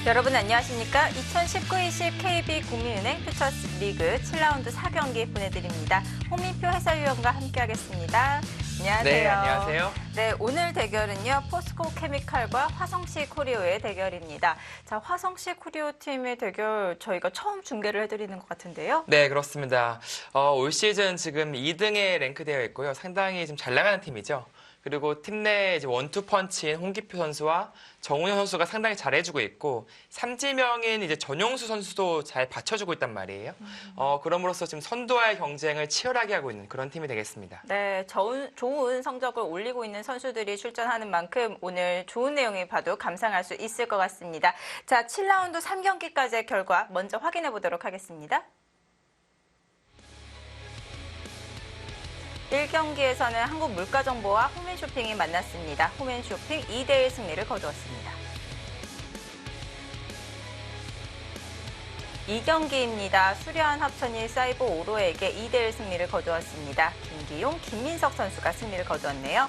여러분 안녕하십니까? 2019-20 KB국민은행 퓨처스 리그 7라운드 4경기 보내드립니다. 홍민표 해설위원과 함께하겠습니다. 안녕하세요. 네, 안녕하세요. 네, 오늘 대결은요. 포스코 케미칼과 화성시 코리오의 대결입니다. 자, 화성시 코리오 팀의 대결 저희가 처음 중계를 해드리는 것 같은데요. 네, 그렇습니다. 올 시즌 지금 2등에 랭크되어 있고요. 상당히 좀 잘 나가는 팀이죠. 그리고 팀 내 원투 펀치인 홍기표 선수와 정훈현 선수가 상당히 잘해주고 있고 삼지명인 전용수 선수도 잘 받쳐주고 있단 말이에요. 그럼으로써 지금 선두와의 경쟁을 치열하게 하고 있는 그런 팀이 되겠습니다. 네, 좋은 성적을 올리고 있는 선수들이 출전하는 만큼 오늘 좋은 내용을 봐도 감상할 수 있을 것 같습니다. 자, 7라운드 3경기까지의 결과 먼저 확인해 보도록 하겠습니다. 1경기에서는 한국물가정보와 홈앤쇼핑이 만났습니다. 홈앤쇼핑 2대1 승리를 거두었습니다. 2경기입니다. 수려한 합천이 사이버 오로에게 2대1 승리를 거두었습니다. 김기용, 김민석 선수가 승리를 거두었네요.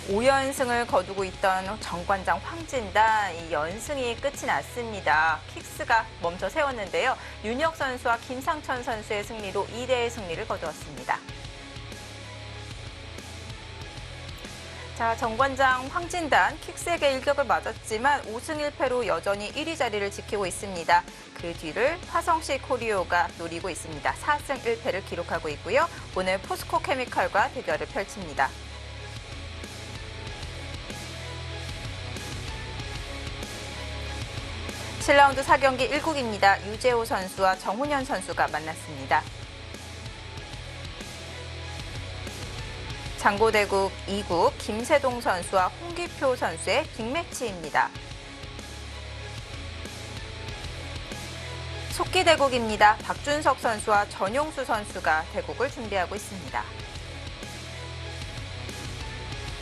5연승을 거두고 있던 정관장 황진단, 이 연승이 끝이 났습니다. 킥스가 멈춰 세웠는데요. 윤혁 선수와 김상천 선수의 승리로 2대1 승리를 거두었습니다. 자, 정관장 황진단 킥스에게 일격을 맞았지만 5승 1패로 여전히 1위 자리를 지키고 있습니다. 그 뒤를 화성시 코리오가 노리고 있습니다. 4승 1패를 기록하고 있고요. 오늘 포스코 케미칼과 대결을 펼칩니다. (7라운드) 4경기 1국입니다. 유재호 선수와 정훈현 선수가 만났습니다. 장고대국 2국 김세동 선수와 홍기표 선수의 빅매치입니다. 속기대국입니다. 박준석 선수와 전용수 선수가 대국을 준비하고 있습니다.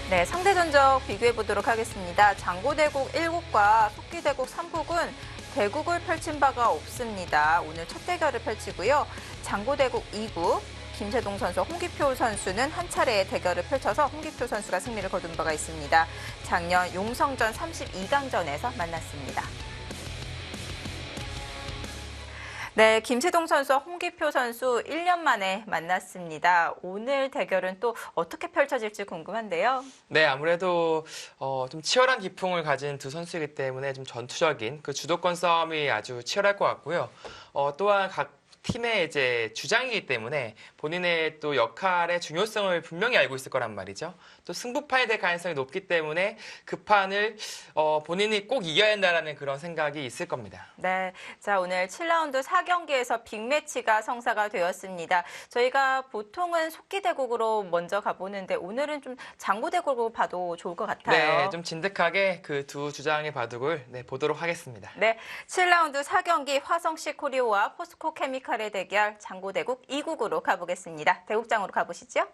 네, 상대 전적 비교해 보도록 하겠습니다. 장고대국 1국과 속기대국 3국은 대국을 펼친 바가 없습니다. 오늘 첫 대결을 펼치고요. 장고대국 2국 김세동 선수와 홍기표 선수는 한 차례 대결을 펼쳐서 홍기표 선수가 승리를 거둔 바가 있습니다. 작년 용성전 32강전에서 만났습니다. 네, 김세동 선수와 홍기표 선수 1년 만에 만났습니다. 오늘 대결은 또 어떻게 펼쳐질지 궁금한데요. 네, 아무래도 좀 치열한 기풍을 가진 두 선수이기 때문에 좀 전투적인 그 주도권 싸움이 아주 치열할 것 같고요. 또한 각 팀의 주장이기 때문에 본인의 또 역할의 중요성을 분명히 알고 있을 거란 말이죠. 또 승부판이 될 가능성이 높기 때문에 그 판을 본인이 꼭 이겨야 한다는 그런 생각이 있을 겁니다. 네, 자 오늘 7라운드 4경기에서 빅매치가 성사가 되었습니다. 저희가 보통은 속기대국으로 먼저 가보는데 오늘은 좀 장고대국으로 봐도 좋을 것 같아요. 네, 좀 진득하게 그 두 주장의 바둑을 보도록 하겠습니다. 네, 7라운드 4경기 화성시 코리오와 포스코 케미칼의 대결 장고대국 2국으로 가보겠습니다. 대국장으로 가보시죠.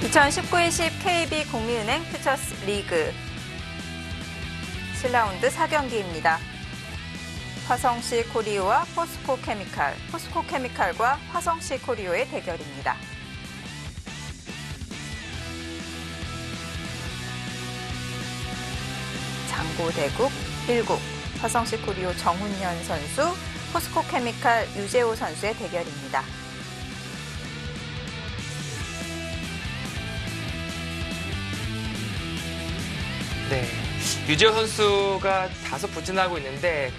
(2019-20) KB국민은행 퓨처스 리그 7라운드 4경기입니다. 화성시 코리오와 포스코 케미칼, 포스코 케미칼과 화성시 코리오의 대결입니다. 장고대국 1국, 화성시 코리오 정훈현 선수, 포스코 케미칼 유재호 선수의 대결입니다. 네, 유재호 선수가 다소 부진하고 있는데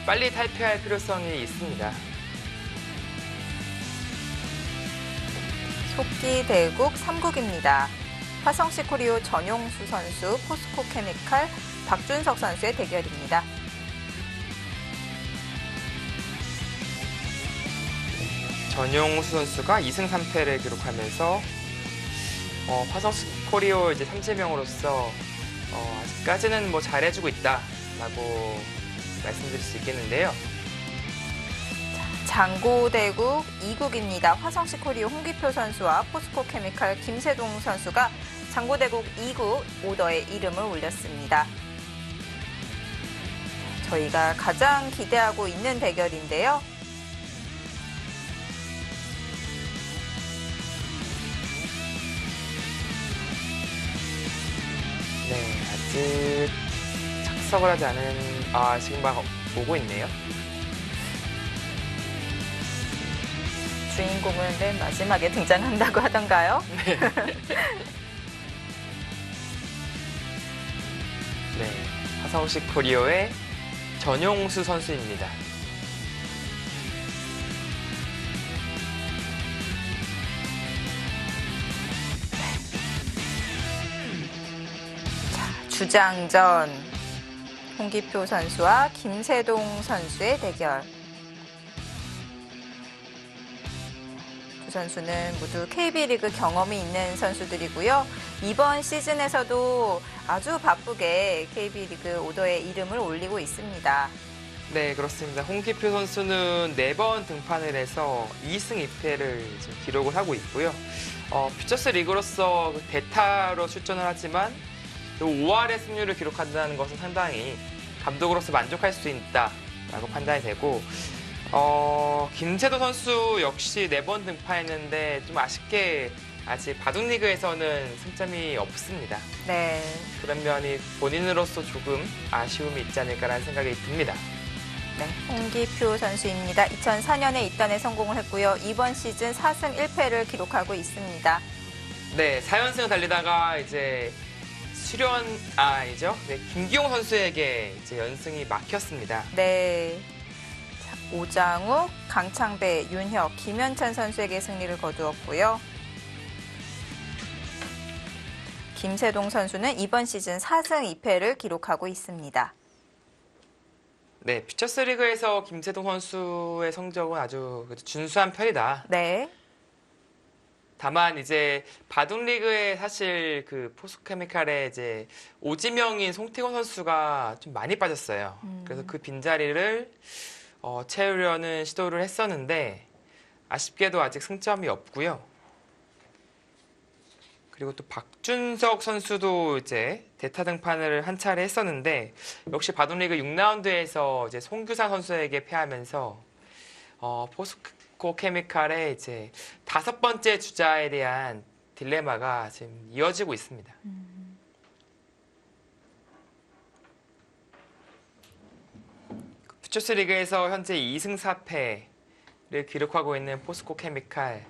빨리 탈피할 필요성이 있습니다. 속기대국 3국입니다. 화성시 코리오 전용수 선수, 포스코 케미칼 박준석 선수의 대결입니다. 전용수 선수가 2승 3패를 기록하면서 화성시 코리오 삼지명으로서 아직까지는 잘해주고 있다라고 말씀드릴 수 있겠는데요. 장고대국 2국입니다. 화성시 코리오 홍기표 선수와 포스코 케미칼 김세동 선수가 장고대국 2국 오더에 이름을 올렸습니다. 저희가 가장 기대하고 있는 대결인데요. 네, 아직 착석을 하지 않은, 지금 막 오고 있네요. 주인공은 맨 마지막에 등장한다고 하던가요? 네, 화성식 코리오의 전용수 선수입니다. 주장전 홍기표 선수와 김세동 선수의 대결. 두 선수는 모두 KB리그 경험이 있는 선수들이고요. 이번 시즌에서도 아주 바쁘게 KB리그 오더에 이름을 올리고 있습니다. 네, 그렇습니다. 홍기표 선수는 4번 등판을 해서 2승 2패를 지금 기록을 하고 있고요. 퓨처스 리그로서 대타로 출전을 하지만 5할의 승률을 기록한다는 것은 상당히 감독으로서 만족할 수 있다라고 판단이 되고, 김세도 선수 역시 4번 등판했는데 좀 아쉽게 아직 바둑리그에서는 승점이 없습니다. 네. 그런 면이 본인으로서 조금 아쉬움이 있지 않을까라는 생각이 듭니다. 네, 홍기표 선수입니다. 2004년에 입단에 성공을 했고요. 이번 시즌 4승 1패를 기록하고 있습니다. 네, 4연승을 달리다가 이제 김기용 선수에게 이제 연승이 막혔습니다. 네. 자, 오장욱, 강창배, 윤혁, 김현찬 선수에게 승리를 거두었고요. 김세동 선수는 이번 시즌 4승 2패를 기록하고 있습니다. 네, 퓨처스 리그에서 김세동 선수의 성적은 아주 준수한 편이다. 네. 다만 이제 바둑리그에 사실 그 포스코케미칼에 이제 오지명인 송태곤 선수가 좀 많이 빠졌어요. 그래서 그 빈자리를 채우려는 시도를 했었는데 아쉽게도 아직 승점이 없고요. 그리고 또 박준석 선수도 이제 대타 등판을 한 차례 했었는데 역시 바둑리그 6라운드에서 이제 송규상 선수에게 패하면서 포스코 케미칼의 이제 5번째 주자에 대한 딜레마가 지금 이어지고 있습니다. 퓨처스 리그에서 현재 2승 4패를 기록하고 있는 포스코 케미칼.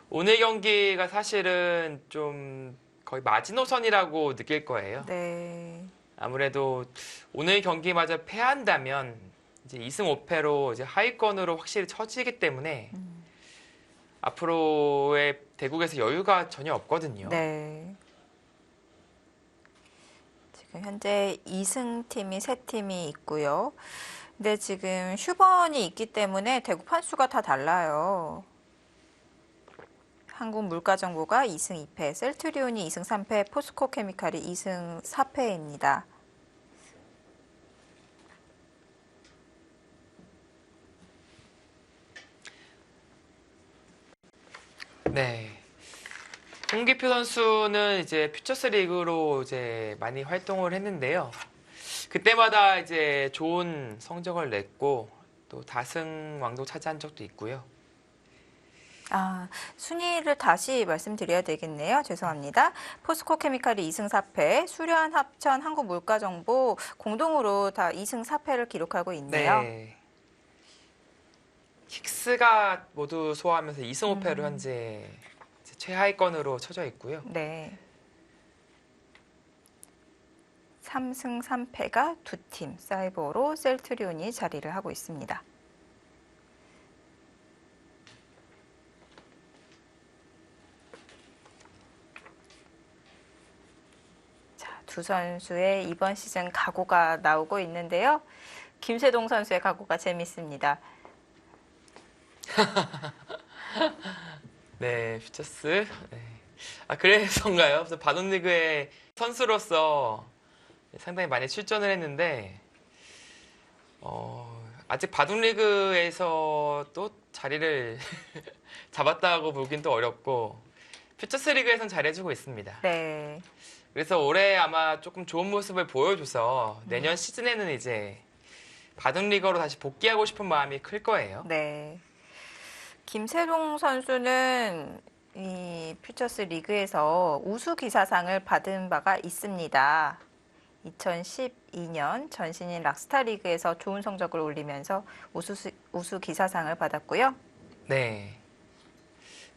오늘 경기가 사실은 좀 거의 마지노선이라고 느낄 거예요. 네. 아무래도 오늘 경기마저 패한다면 이제 2승 5패로 이제 하위권으로 확실히 처지기 때문에 앞으로의 대국에서 여유가 전혀 없거든요. 네. 지금 현재 2승 팀이 3팀이 있고요. 근데 지금 휴번이 있기 때문에 대국 판수가 다 달라요. 한국물가정보가 2승 2패, 셀트리온이 2승 3패, 포스코 케미칼이 2승 4패입니다. 네. 홍기표 선수는 이제 퓨처스 리그로 이제 많이 활동을 했는데요. 그때마다 이제 좋은 성적을 냈고 또 다승 왕도 차지한 적도 있고요. 순위를 다시 말씀드려야 되겠네요. 죄송합니다. 포스코 케미칼이 2승 4패, 수련, 합천, 한국물가정보 공동으로 다 2승 4패를 기록하고 있네요. 네. 킥스가 모두 소화하면서 2승 5패로 현재 최하위권으로 쳐져 있고요. 네. 3승 3패가 두 팀, 사이버로 셀트리온이 자리를 하고 있습니다. 두 선수의 이번 시즌 각오가 나오고 있는데요. 김세동 선수의 각오가 재밌습니다. 네, 퓨처스. 네. 그래서인가요? 그래서 바둑리그의 선수로서 상당히 많이 출전을 했는데 아직 바둑리그에서 또 자리를 잡았다고 보긴 또 어렵고 퓨처스 리그에선 잘해주고 있습니다. 네. 그래서 올해 아마 조금 좋은 모습을 보여줘서 내년 시즌에는 이제 바둑리거로 다시 복귀하고 싶은 마음이 클 거예요. 네. 김세동 선수는 이 퓨처스 리그에서 우수 기사상을 받은 바가 있습니다. 2012년 전신인 락스타 리그에서 좋은 성적을 올리면서 우수 기사상을 받았고요. 네.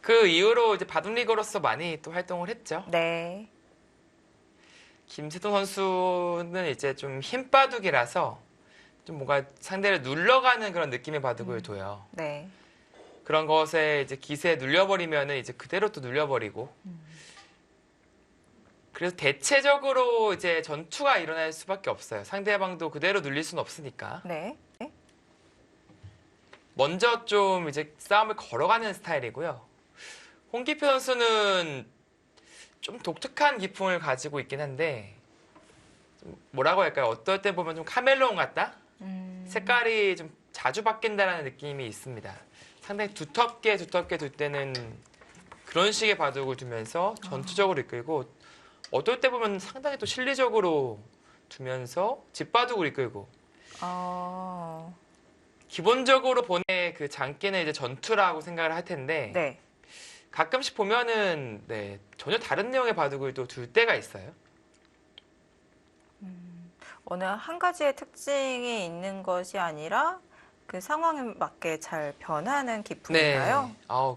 그 이후로 이제 바둑리거로서 많이 또 활동을 했죠. 네. 김세동 선수는 이제 좀 힘바둑이라서 좀 뭔가 상대를 눌러가는 그런 느낌의 바둑을 둬요. 네. 그런 것에 이제 기세에 눌려버리면은 이제 그대로 또 눌려버리고. 그래서 대체적으로 이제 전투가 일어날 수밖에 없어요. 상대방도 그대로 눌릴 수는 없으니까. 네. 먼저 좀 이제 싸움을 걸어가는 스타일이고요. 홍기표 선수는 좀 독특한 기풍을 가지고 있긴 한데 좀 뭐라고 할까요? 어떨 때 보면 좀 카멜레온 같다? 색깔이 좀 자주 바뀐다는 느낌이 있습니다. 상당히 두텁게 둘 때는 그런 식의 바둑을 두면서 전투적으로 이끌고 어떨 때 보면 상당히 또 실리적으로 두면서 집바둑을 이끌고 기본적으로 본의 그 장기는 이제 전투라고 생각을 할 텐데 네. 가끔씩 보면은 네, 전혀 다른 내용의 바둑을 또 둘 때가 있어요. 어느 한 가지의 특징이 있는 것이 아니라 그 상황에 맞게 잘 변하는 기품인가요?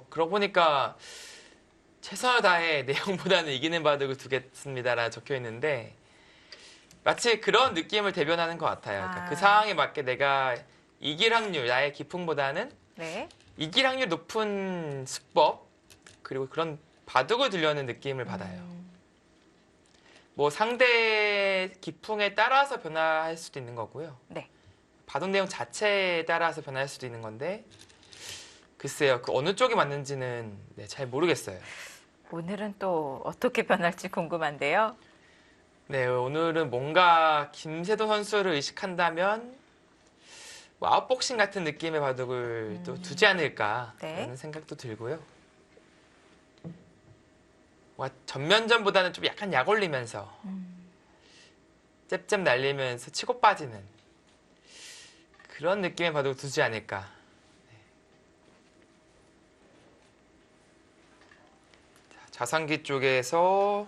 그러고 보니까 최선을 다해 내용보다는 이기는 바둑을 두겠습니다라 적혀 있는데 마치 그런 느낌을 대변하는 것 같아요. 그러니까 그 상황에 맞게 내가 이길 확률, 나의 기풍보다는 네. 이길 확률 높은 수법 그리고 그런 바둑을 두려는 느낌을 받아요. 뭐 상대 기풍에 따라서 변화할 수도 있는 거고요. 네. 바둑 내용 자체에 따라서 변할 수도 있는 건데 글쎄요, 그 어느 쪽이 맞는지는 잘 모르겠어요. 오늘은 또 어떻게 변할지 궁금한데요. 네, 오늘은 뭔가 김세동 선수를 의식한다면 뭐 아웃복싱 같은 느낌의 바둑을 또 두지 않을까 네. 라는 생각도 들고요. 전면전보다는 좀 약간 약 올리면서 잽잽 날리면서 치고 빠지는 그런 느낌의 바둑을 두지 않을까. 자상기 쪽에서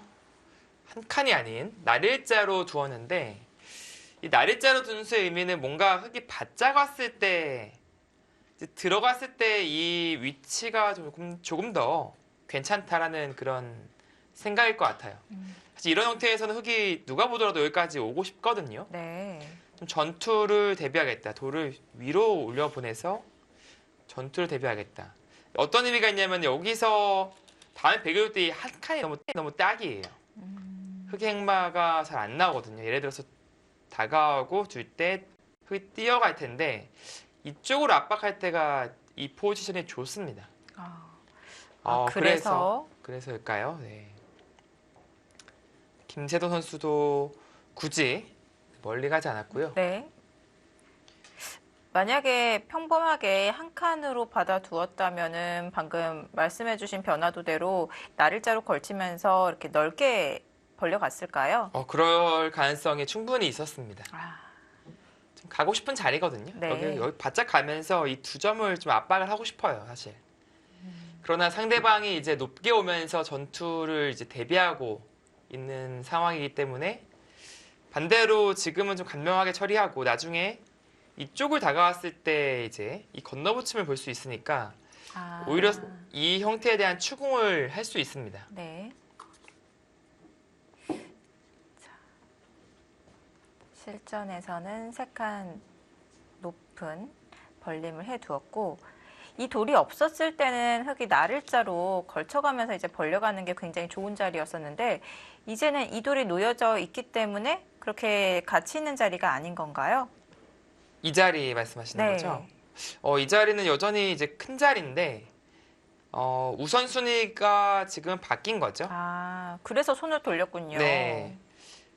한 칸이 아닌 날일자로 두었는데 이 날일자로 둔 수의 의미는 뭔가 흙이 바짝 왔을 때 이제 들어갔을 때 이 위치가 조금 더 괜찮다라는 그런 생각일 것 같아요. 사실 이런 형태에서는 흙이 누가 보더라도 여기까지 오고 싶거든요. 네. 좀 전투를 대비하겠다. 돌을 위로 올려보내서 전투를 대비하겠다. 어떤 의미가 있냐면 여기서 다음에 배겨올 때 한 칸이 너무 딱이에요. 흙의 행마가 잘 안 나오거든요. 예를 들어서 다가오고 둘 때 흙이 뛰어갈 텐데 이쪽으로 압박할 때가 이 포지션이 좋습니다. 그래서일까요? 네. 김세동 선수도 굳이 멀리 가지 않았고요. 네. 만약에 평범하게 한 칸으로 받아두었다면은 방금 말씀해주신 변화도대로 날일자로 걸치면서 이렇게 넓게 벌려갔을까요? 그럴 가능성이 충분히 있었습니다. 좀 가고 싶은 자리거든요. 네. 여기 바짝 가면서 이 두 점을 좀 압박을 하고 싶어요, 사실. 그러나 상대방이 이제 높게 오면서 전투를 이제 대비하고 있는 상황이기 때문에 반대로 지금은 좀 간명하게 처리하고 나중에 이쪽을 다가왔을 때 이제 이 건너붙임을 볼 수 있으니까 오히려 이 형태에 대한 추궁을 할 수 있습니다. 네. 자, 실전에서는 3칸 높은 벌림을 해두었고 이 돌이 없었을 때는 흙이 날일자로 걸쳐가면서 이제 벌려가는 게 굉장히 좋은 자리였었는데 이제는 이 돌이 놓여져 있기 때문에 그렇게 가치 있는 자리가 아닌 건가요? 이 자리 말씀하시는 거죠? 이 자리는 여전히 이제 큰 자리인데 우선순위가 지금 바뀐 거죠. 그래서 손을 돌렸군요. 네.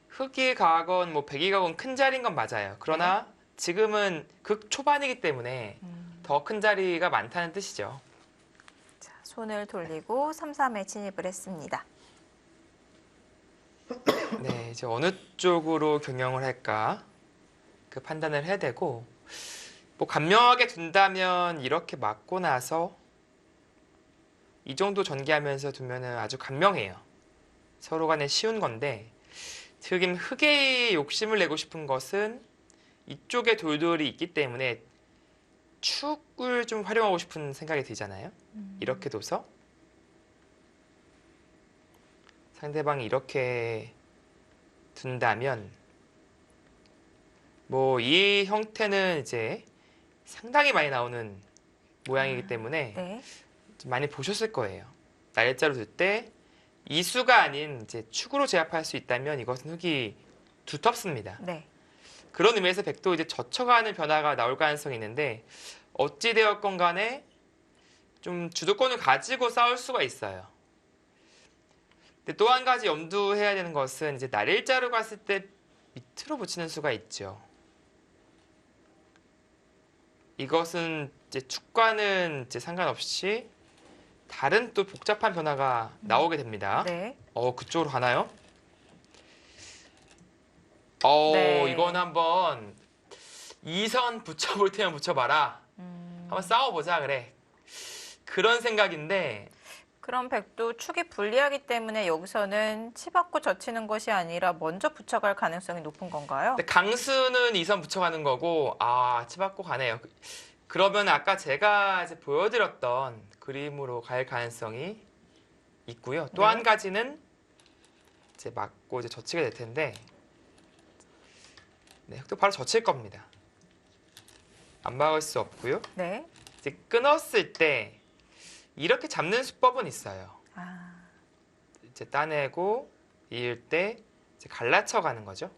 흑이 가건 뭐 백이 가건 큰 자리인 건 맞아요. 그러나 지금은 극 초반이기 때문에 더 큰 자리가 많다는 뜻이죠. 자, 손을 돌리고 3-3에 진입을 했습니다. 네, 이제 어느 쪽으로 경영을 할까 그 판단을 해야 되고 뭐 간명하게 둔다면 이렇게 맞고 나서 이 정도 전개하면서 두면은 아주 간명해요. 서로 간에 쉬운 건데 지금 흑의 욕심을 내고 싶은 것은 이쪽에 돌돌이 있기 때문에 축을 좀 활용하고 싶은 생각이 들잖아요. 이렇게 둬서 상대방이 이렇게 둔다면 뭐 이 형태는 이제 상당히 많이 나오는 모양이기 때문에 네. 좀 많이 보셨을 거예요. 날짜로 둘 때 이수가 아닌 이제 축으로 제압할 수 있다면 이것은 흙이 두텁습니다. 네. 그런 의미에서 백도 이제 젖혀가는 변화가 나올 가능성이 있는데 어찌 되었건 간에 좀 주도권을 가지고 싸울 수가 있어요. 근데 또 한 가지 염두해야 되는 것은 이제 날일자로 갔을 때 밑으로 붙이는 수가 있죠. 이것은 이제 축과는 이제 상관없이 다른 또 복잡한 변화가 나오게 됩니다. 네. 그쪽으로 가나요? 네. 이건 한번 2선 붙여볼 테면 붙여봐라. 한번 싸워보자 그래. 그런 생각인데 그럼 백도 축이 불리하기 때문에 여기서는 치받고 젖히는 것이 아니라 먼저 붙여갈 가능성이 높은 건가요? 근데 강수는 2선 붙여가는 거고 치받고 가네요. 그러면 아까 제가 이제 보여드렸던 그림으로 갈 가능성이 있고요. 또 한 네. 가지는 이제 맞고 이제 젖히게 될 텐데 네, 또 바로 젖힐 겁니다. 안 막을 수 없고요. 네. 이제 끊었을 때 이렇게 잡는 수법은 있어요. 이제 따내고 이을 때 이제 갈라쳐 가는 거죠.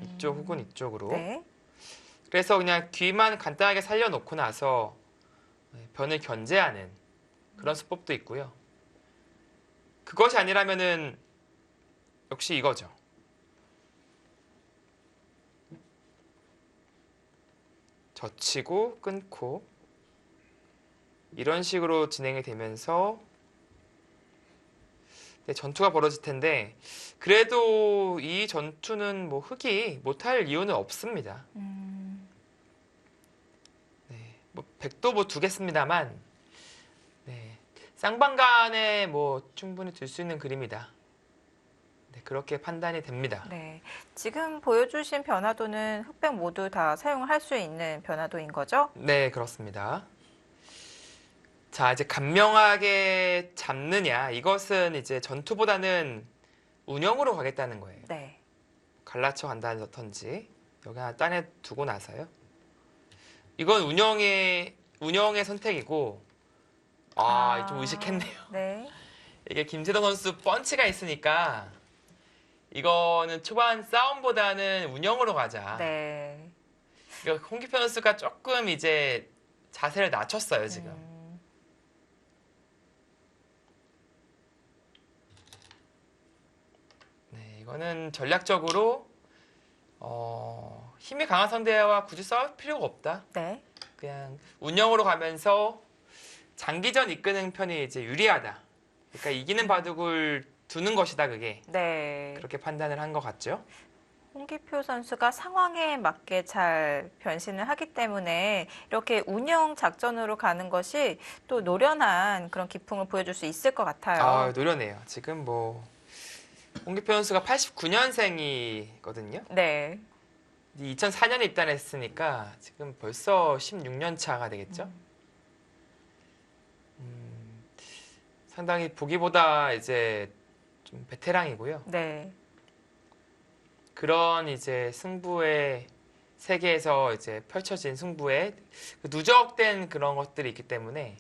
이쪽 혹은 이쪽으로. 네. 그래서 그냥 귀만 간단하게 살려놓고 나서 변을 견제하는 그런 수법도 있고요. 그것이 아니라면은 역시 이거죠. 젖히고 끊고 이런 식으로 진행이 되면서 전투가 벌어질 텐데 그래도 이 전투는 뭐 흑이 못할 이유는 없습니다. 네, 뭐 백도 뭐 두겠습니다만 네, 쌍방간에 뭐 충분히 둘 수 있는 그림이다. 네, 그렇게 판단이 됩니다. 네. 지금 보여주신 변화도는 흑백 모두 다 사용할 수 있는 변화도인 거죠? 네, 그렇습니다. 자, 이제 간명하게 잡느냐 이것은 이제 전투보다는 운영으로 가겠다는 거예요. 네. 갈라쳐 간다든지 여기 하나 딴에 두고 나서요. 이건 운영의 선택이고 좀 의식했네요. 네. 이게 김세동 선수 펀치가 있으니까 이거는 초반 싸움보다는 운영으로 가자. 네. 그러니까 홍기표 선수가 조금 이제 자세를 낮췄어요 지금. 네, 이거는 전략적으로 힘이 강한 상대와 굳이 싸울 필요가 없다. 네. 그냥 운영으로 가면서 장기전 이끄는 편이 이제 유리하다. 그러니까 이기는 바둑을 두는 것이다 그게. 네. 그렇게 판단을 한 것 같죠. 홍기표 선수가 상황에 맞게 잘 변신을 하기 때문에 이렇게 운영 작전으로 가는 것이 또 노련한 그런 기풍을 보여줄 수 있을 것 같아요. 노련해요. 지금 뭐 홍기표 선수가 89년생이거든요. 네. 2004년에 입단했으니까 지금 벌써 16년 차가 되겠죠. 상당히 보기보다 이제 좀 베테랑이고요. 네. 그런 이제 승부의 세계에서 이제 펼쳐진 승부에 그 누적된 그런 것들이 있기 때문에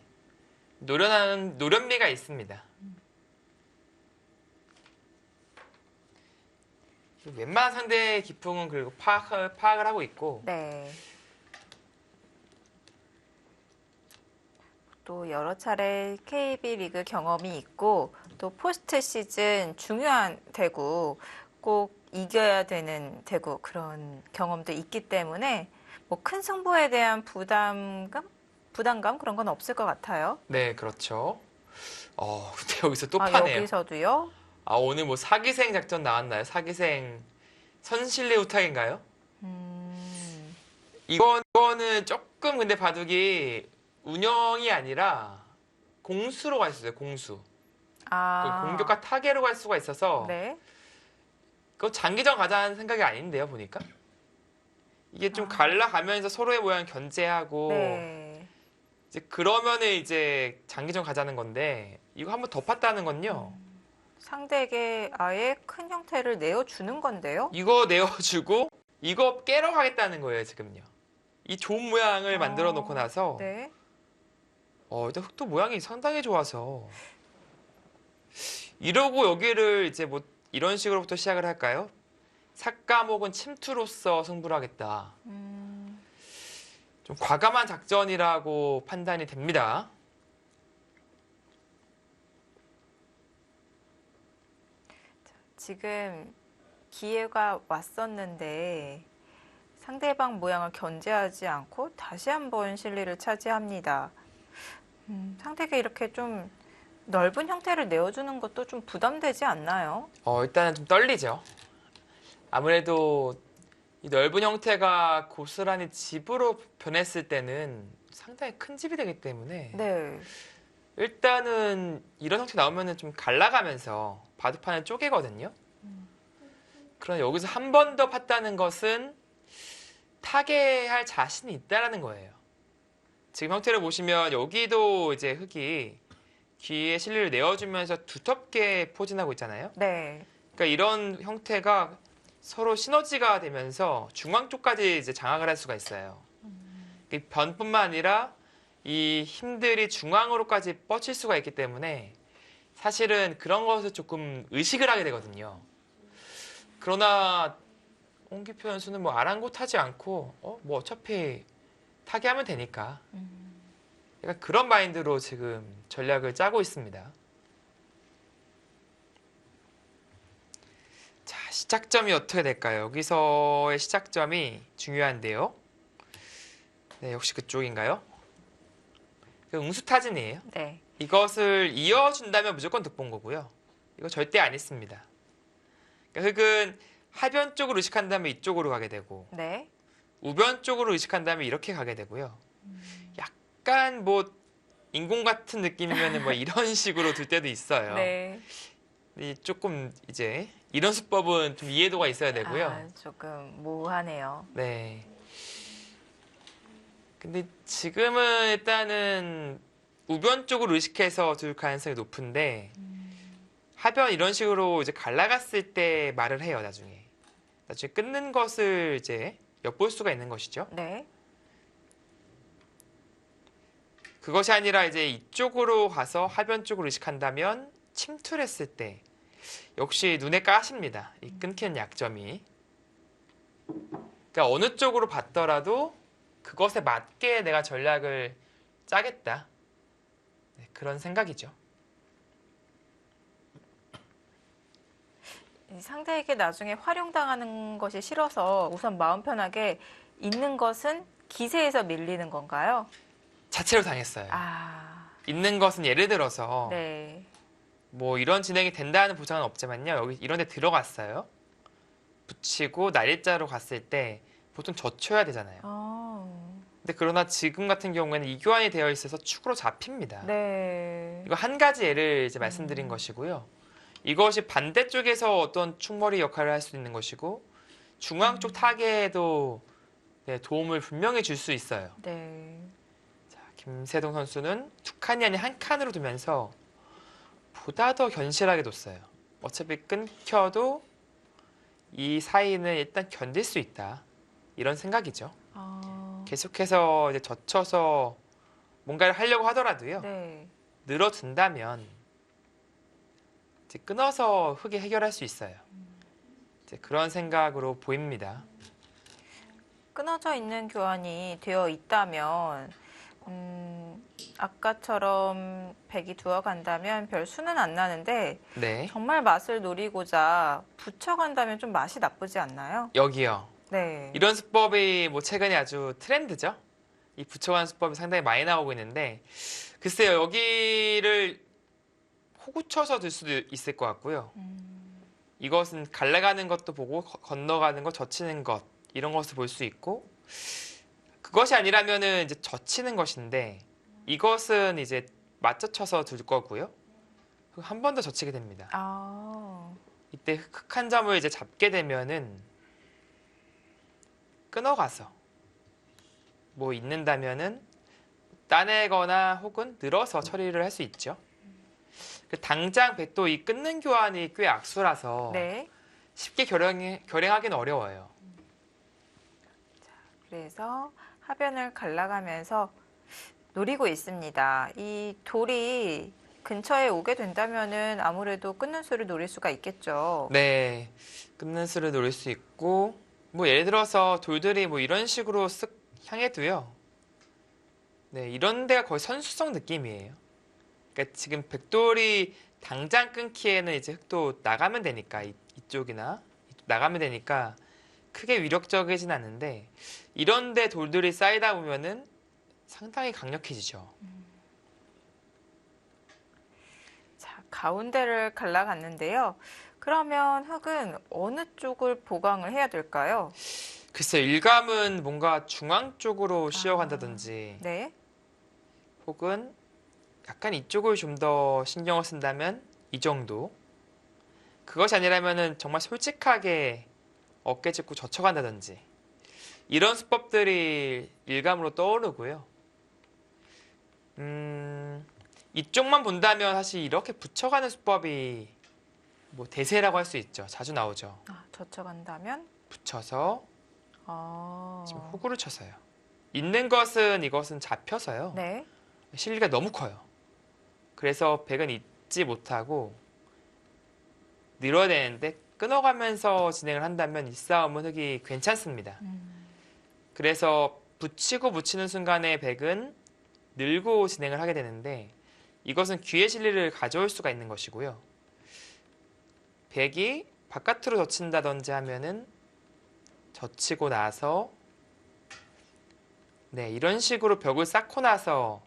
노련미가 있습니다. 웬만한 상대의 기풍은 그리고 파악을 하고 있고 네. 또 여러 차례 KB 리그 경험이 있고 또 포스트 시즌 중요한 대구 꼭 이겨야 되는 대구 그런 경험도 있기 때문에 뭐 큰 승부에 대한 부담감 그런 건 없을 것 같아요. 네, 그렇죠. 근데 여기서 또 파네요. 여기서도요? 오늘 뭐 사기생 작전 나왔나요? 사기생 선실리 우탁인가요? 이거는 조금 근데 바둑이 운영이 아니라 공수로 갈 수 있어요. 공수. 공격과 타개로 갈 수가 있어서 네. 그거 장기전 가자는 생각이 아닌데요, 보니까. 이게 좀 갈라가면서 서로의 모양 견제하고 네. 이제 그러면은 이제 장기전 가자는 건데 이거 한번 더 팠다는 건요. 상대에게 아예 큰 형태를 내어주는 건데요. 이거 내어주고 이거 깨러 가겠다는 거예요, 지금요. 이 좋은 모양을 만들어 놓고 나서 네. 일단 흑도 모양이 상당히 좋아서 이러고 여기를 이제 뭐 이런 식으로부터 시작을 할까요? 삭감 혹은 침투로서 승부를 하겠다. 좀 과감한 작전이라고 판단이 됩니다. 지금 기회가 왔었는데 상대방 모양을 견제하지 않고 다시 한번 실리를 차지합니다. 상대에게 이렇게 좀 넓은 형태를 내어주는 것도 좀 부담되지 않나요? 일단은 좀 떨리죠. 아무래도 이 넓은 형태가 고스란히 집으로 변했을 때는 상당히 큰 집이 되기 때문에 네. 일단은 이런 형태 나오면은 좀 갈라가면서 바둑판을 쪼개거든요. 그러나 여기서 한 번 더 팠다는 것은 타개할 자신이 있다라는 거예요. 지금 형태를 보시면 여기도 이제 흙이 귀에 실리를 내어주면서 두텁게 포진하고 있잖아요. 네. 그러니까 이런 형태가 서로 시너지가 되면서 중앙 쪽까지 이제 장악을 할 수가 있어요. 이 변뿐만 아니라 이 힘들이 중앙으로까지 뻗칠 수가 있기 때문에 사실은 그런 것을 조금 의식을 하게 되거든요. 그러나 홍기표 선수는 뭐 아랑곳하지 않고 뭐 어차피 타개하면 되니까 약간 그런 마인드로 지금 전략을 짜고 있습니다. 자, 시작점이 어떻게 될까요? 여기서의 시작점이 중요한데요. 네, 역시 그쪽인가요? 응수타진이에요. 네. 이것을 이어준다면 무조건 득본 거고요. 이거 절대 안 있습니다. 그러니까 흙은 하변 쪽으로 의식한다면 이쪽으로 가게 되고 네. 우변 쪽으로 의식한다면 이렇게 가게 되고요. 약간 뭐 인공 같은 느낌이면 뭐 이런 식으로 둘 때도 있어요. 네. 근데 조금 이제 이런 수법은 좀 이해도가 있어야 되고요. 아, 조금 모호하네요. 네. 근데 지금은 일단은 우변 쪽으로 의식해서 둘 가능성이 높은데 하변 이런 식으로 이제 갈라갔을 때 말을 해요, 나중에 끊는 것을 이제 엿볼 수가 있는 것이죠. 네. 그것이 아니라 이제 이쪽으로 가서 하변 쪽으로 의식한다면 침투를 했을 때 역시 눈에 까십니다. 이 끊기는 약점이. 그러니까 어느 쪽으로 봤더라도 그것에 맞게 내가 전략을 짜겠다. 네, 그런 생각이죠. 상대에게 나중에 활용당하는 것이 싫어서 우선 마음 편하게 있는 것은 기세에서 밀리는 건가요? 자체로 당했어요. 있는 것은 예를 들어서 네. 뭐 이런 진행이 된다는 보장은 없지만요. 여기 이런 데 들어갔어요. 붙이고 날일자로 갔을 때 보통 젖혀야 되잖아요. 근데 그러나 지금 같은 경우에는 이교환이 되어 있어서 축으로 잡힙니다. 네. 이거 한 가지 예를 이제 말씀드린 것이고요. 이것이 반대쪽에서 어떤 축머리 역할을 할 수 있는 것이고 중앙 쪽 타개에도 네, 도움을 분명히 줄 수 있어요. 네. 자, 김세동 선수는 두 칸이 아닌 한 칸으로 두면서 보다 더 견실하게 뒀어요. 어차피 끊겨도 이 사이는 일단 견딜 수 있다. 이런 생각이죠. 계속해서 이제 젖혀서 뭔가를 하려고 하더라도요. 네. 늘어든다면 이제 끊어서 흙에 해결할 수 있어요. 이제 그런 생각으로 보입니다. 끊어져 있는 교환이 되어 있다면 아까처럼 백이 두어간다면 별 수는 안 나는데 네. 정말 맛을 노리고자 붙여간다면 좀 맛이 나쁘지 않나요? 여기요. 네. 이런 수법이 뭐 최근에 아주 트렌드죠. 이 붙여가는 수법이 상당히 많이 나오고 있는데 글쎄요. 여기를 호구쳐서 들 수도 있을 것 같고요. 이것은 갈라가는 것도 보고 건너가는 것, 젖히는 것 이런 것을 볼 수 있고 그것이 아니라면은 이제 젖히는 것인데 이것은 이제 맞춰 쳐서 둘 거고요. 한 번 더 젖히게 됩니다. 아, 이때 흑한 점을 이제 잡게 되면은 끊어가서 뭐 있는다면은 따내거나 혹은 늘어서 처리를 할 수 있죠. 당장 백도 이 끊는 교환이 꽤 악수라서 네. 쉽게 결행하기는 어려워요. 그래서 하변을 갈라가면서 노리고 있습니다. 이 돌이 근처에 오게 된다면은 아무래도 끊는 수를 노릴 수가 있겠죠. 네, 끊는 수를 노릴 수 있고 뭐 예를 들어서 돌들이 뭐 이런 식으로 쓱 향해도요. 네, 이런 데가 거의 선수성 느낌이에요. 그러니까 지금 백돌이 당장 끊기에는 이제 흑도 나가면 되니까 이쪽이나 나가면 되니까 크게 위력적이진 않은데 이런데 돌들이 쌓이다 보면은 상당히 강력해지죠. 자, 가운데를 갈라갔는데요. 그러면 흑은 어느 쪽을 보강을 해야 될까요? 글쎄요, 일감은 뭔가 중앙 쪽으로 씌어간다든지 네. 혹은 약간 이쪽을 좀 더 신경을 쓴다면 이 정도. 그것이 아니라면은 정말 솔직하게 어깨 짚고 젖혀간다든지 이런 수법들이 일감으로 떠오르고요. 이쪽만 본다면 사실 이렇게 붙여가는 수법이 뭐 대세라고 할 수 있죠. 자주 나오죠. 아, 젖혀간다면? 붙여서 아, 지금 호구를 쳐서요. 있는 것은 이것은 잡혀서요. 네. 실리가 너무 커요. 그래서 백은 잊지 못하고 늘어야 되는데 끊어가면서 진행을 한다면 이 싸움은 흑이 괜찮습니다. 그래서 붙이고 붙이는 순간에 백은 늘고 진행을 하게 되는데 이것은 귀의 실리를 가져올 수가 있는 것이고요. 백이 바깥으로 젖힌다든지 하면은 젖히고 나서 네, 이런 식으로 벽을 쌓고 나서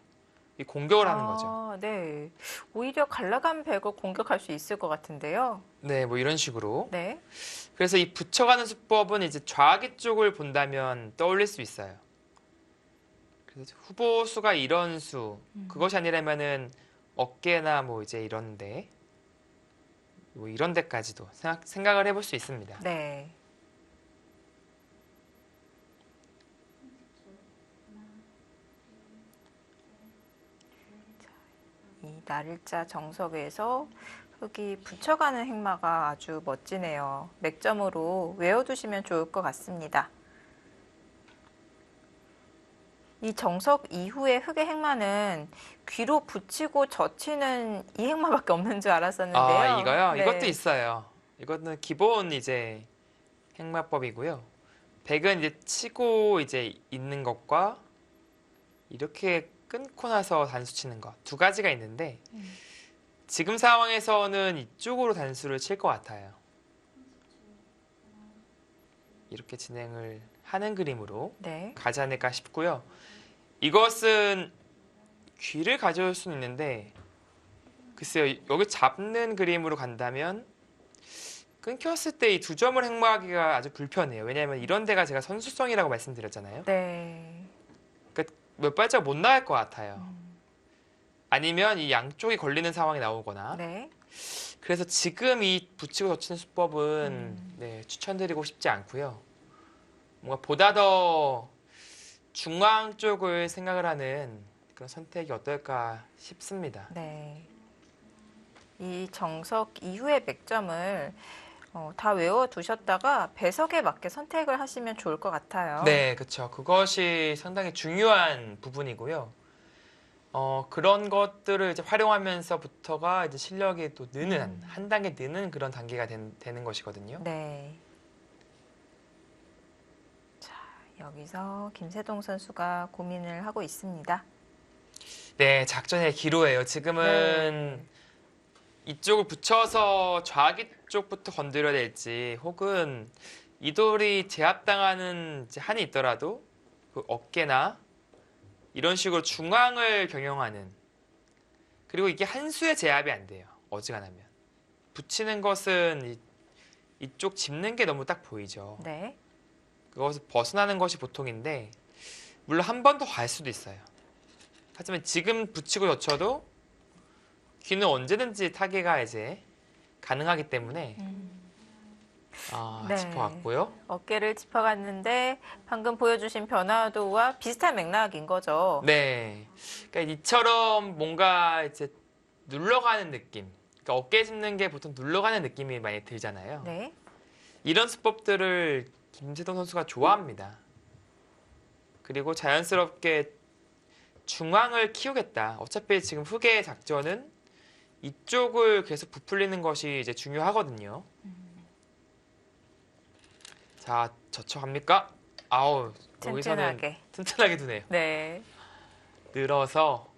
이 공격을 하는 거죠. 네. 오히려 갈라간 백을 공격할 수 있을 것 같은데요. 네, 뭐 이런 식으로. 네. 그래서 이 붙여가는 수법은 이제 좌기 쪽을 본다면 떠올릴 수 있어요. 그래서 후보 수가 이런 수, 그것이 아니라면은 어깨나 뭐 이제 이런데, 뭐 이런 데까지도 생각을 해볼 수 있습니다. 네. 이 날일자 정석에서 흑이 붙여가는 행마가 아주 멋지네요. 맥점으로 외워두시면 좋을 것 같습니다. 이 정석 이후의 흑의 행마는 귀로 붙이고 젖히는 이 행마밖에 없는 줄 알았었는데요. 아, 이거요? 네. 이것도 있어요. 이거는 기본 이제 행마법이고요. 백은 이제 치고 이제 있는 것과 이렇게 끊고 나서 단수 치는 것 두 가지가 있는데 지금 상황에서는 이쪽으로 단수를 칠 것 같아요. 이렇게 진행을 하는 그림으로 네. 가지 않을까 싶고요. 이것은 귀를 가져올 수는 있는데 글쎄요, 여기 잡는 그림으로 간다면 끊겼을 때 이 두 점을 행마하기가 아주 불편해요. 왜냐하면 이런 데가 제가 선수성이라고 말씀드렸잖아요. 네. 그러니까 몇 발짝 못 나갈 것 같아요. 아니면 이 양쪽이 걸리는 상황이 나오거나. 네. 그래서 지금 이 붙이고 젖히는 수법은 네, 추천드리고 싶지 않고요. 뭔가 보다 더 중앙 쪽을 생각을 하는 그런 선택이 어떨까 싶습니다. 네. 이 정석 이후의 맥점을 다 외워두셨다가 배석에 맞게 선택을 하시면 좋을 것 같아요. 네, 그렇죠. 그것이 상당히 중요한 부분이고요. 그런 것들을 이제 활용하면서부터가 이제 실력이 또 느는 한 단계 느는 그런 단계가 되는 것이거든요. 네. 자, 여기서 김세동 선수가 고민을 하고 있습니다. 네, 작전의 기로예요. 지금은 이쪽을 붙여서 좌기 쪽부터 건드려야 될지 혹은 이 돌이 제압당하는 이제 한이 있더라도 그 어깨나 이런 식으로 중앙을 경영하는 그리고 이게 한 수의 제압이 안 돼요. 어지간하면. 붙이는 것은 이쪽 짚는 게 너무 딱 보이죠. 네. 그것을 벗어나는 것이 보통인데 물론 한 번 더 갈 수도 있어요. 하지만 지금 붙이고 젖혀도 귀는 언제든지 타개가 이제 가능하기 때문에 네. 짚어왔고요. 어깨를 짚어갔는데 방금 보여주신 변화도와 비슷한 맥락인 거죠. 네. 그러니까 이처럼 뭔가 이제 눌러가는 느낌. 그러니까 어깨 짚는 게 보통 눌러가는 느낌이 많이 들잖아요. 네. 이런 수법들을 김세동 선수가 좋아합니다. 그리고 자연스럽게 중앙을 키우겠다. 어차피 지금 흑의 작전은 이쪽을 계속 부풀리는 것이 이제 중요하거든요. 자, 젖혀갑니까? 아우, 여기서는 튼튼하게. 튼튼하게 두네요. 네. 늘어서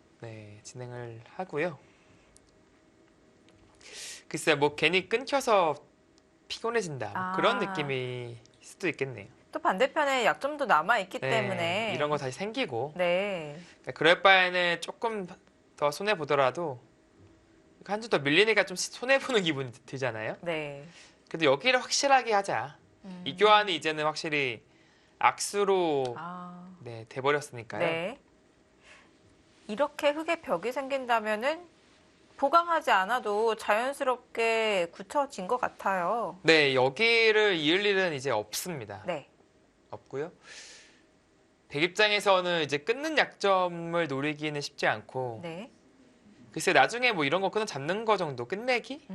진행을 하고요. 글쎄요, 뭐 괜히 끊겨서 피곤해진다. 뭐 그런 느낌일 수도 있겠네요. 또 반대편에 약점도 남아있기 네, 때문에. 이런 거 다시 생기고. 네. 그러니까 그럴 바에는 조금 더 손해 보더라도 한 주 더 밀리니까 좀 손해 보는 기분이 들잖아요. 네. 그래도 여기를 확실하게 하자. 이 교환이 이제는 확실히 악수로 돼버렸으니까요. 네. 이렇게 흙의 벽이 생긴다면은 보강하지 않아도 자연스럽게 굳혀진 것 같아요. 네, 여기를 이을 일은 이제 없습니다. 네. 없고요. 백 입장에서는 이제 끊는 약점을 노리기는 쉽지 않고, 네. 글쎄 나중에 뭐 이런 거 끊어 잡는 거 정도 끝내기?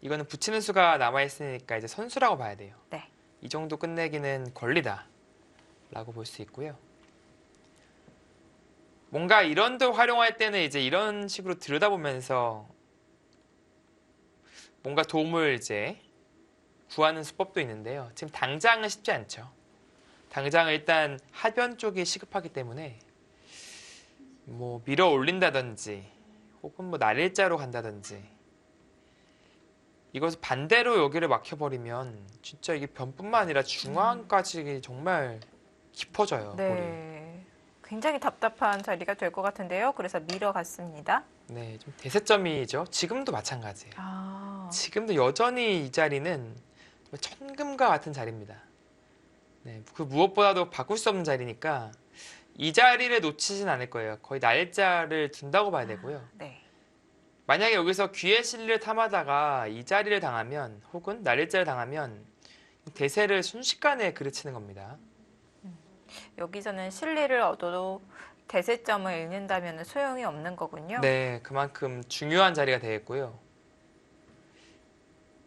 이거는 붙이는 수가 남아 있으니까 이제 선수라고 봐야 돼요. 네. 이 정도 끝내기는 권리다라고 볼 수 있고요. 뭔가 이런도 활용할 때는 이제 이런 식으로 들여다보면서 뭔가 도움을 이제 구하는 수법도 있는데요. 지금 당장은 쉽지 않죠. 당장은 일단 하변 쪽이 시급하기 때문에 뭐 밀어 올린다든지 혹은 뭐 날일자로 간다든지 이것을 반대로 여기를 막혀버리면 진짜 이게 변뿐만 아니라 중앙까지 정말 깊어져요. 볼이. 네. 굉장히 답답한 자리가 될 것 같은데요. 그래서 밀어갔습니다. 네, 좀 대세점이죠. 지금도 마찬가지예요. 지금도 여전히 이 자리는 천금과 같은 자리입니다. 네, 그 무엇보다도 바꿀 수 없는 자리니까 이 자리를 놓치진 않을 거예요. 거의 날짜를 둔다고 봐야 되고요. 네. 만약에 여기서 귀의 실리를 탐하다가 이 자리를 당하면 혹은 날일자를 당하면 대세를 순식간에 그르치는 겁니다. 여기서는 실리를 얻어도 대세점을 잃는다면 소용이 없는 거군요. 네, 그만큼 중요한 자리가 되겠고요.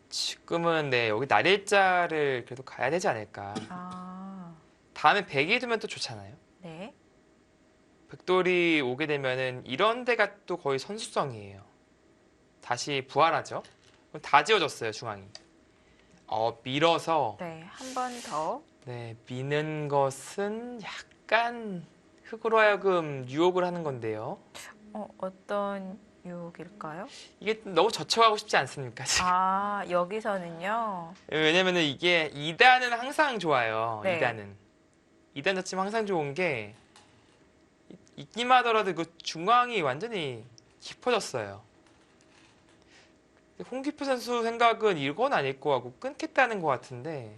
지금은 여기 날일자를 그래도 가야 되지 않을까. 다음에 백이 두면 또 좋잖아요. 네. 백돌이 오게 되면은 이런 데가 또 거의 선수성이에요. 다시 부활하죠. 그럼 다 지워졌어요, 중앙이. 밀어서. 네, 한 번 더. 네, 미는 것은 약간 흙으로 하여금 유혹을 하는 건데요. 어떤 유혹일까요? 이게 너무 젖혀가고 싶지 않습니까, 지금? 여기서는요. 왜냐면은 이게 2단은 항상 좋아요. 네. 2단 자체면 항상 좋은 게 있기만 하더라도 그 중앙이 완전히 깊어졌어요. 홍기표 선수 생각은 이건 아닐 거 같고 끊겠다는 것 같은데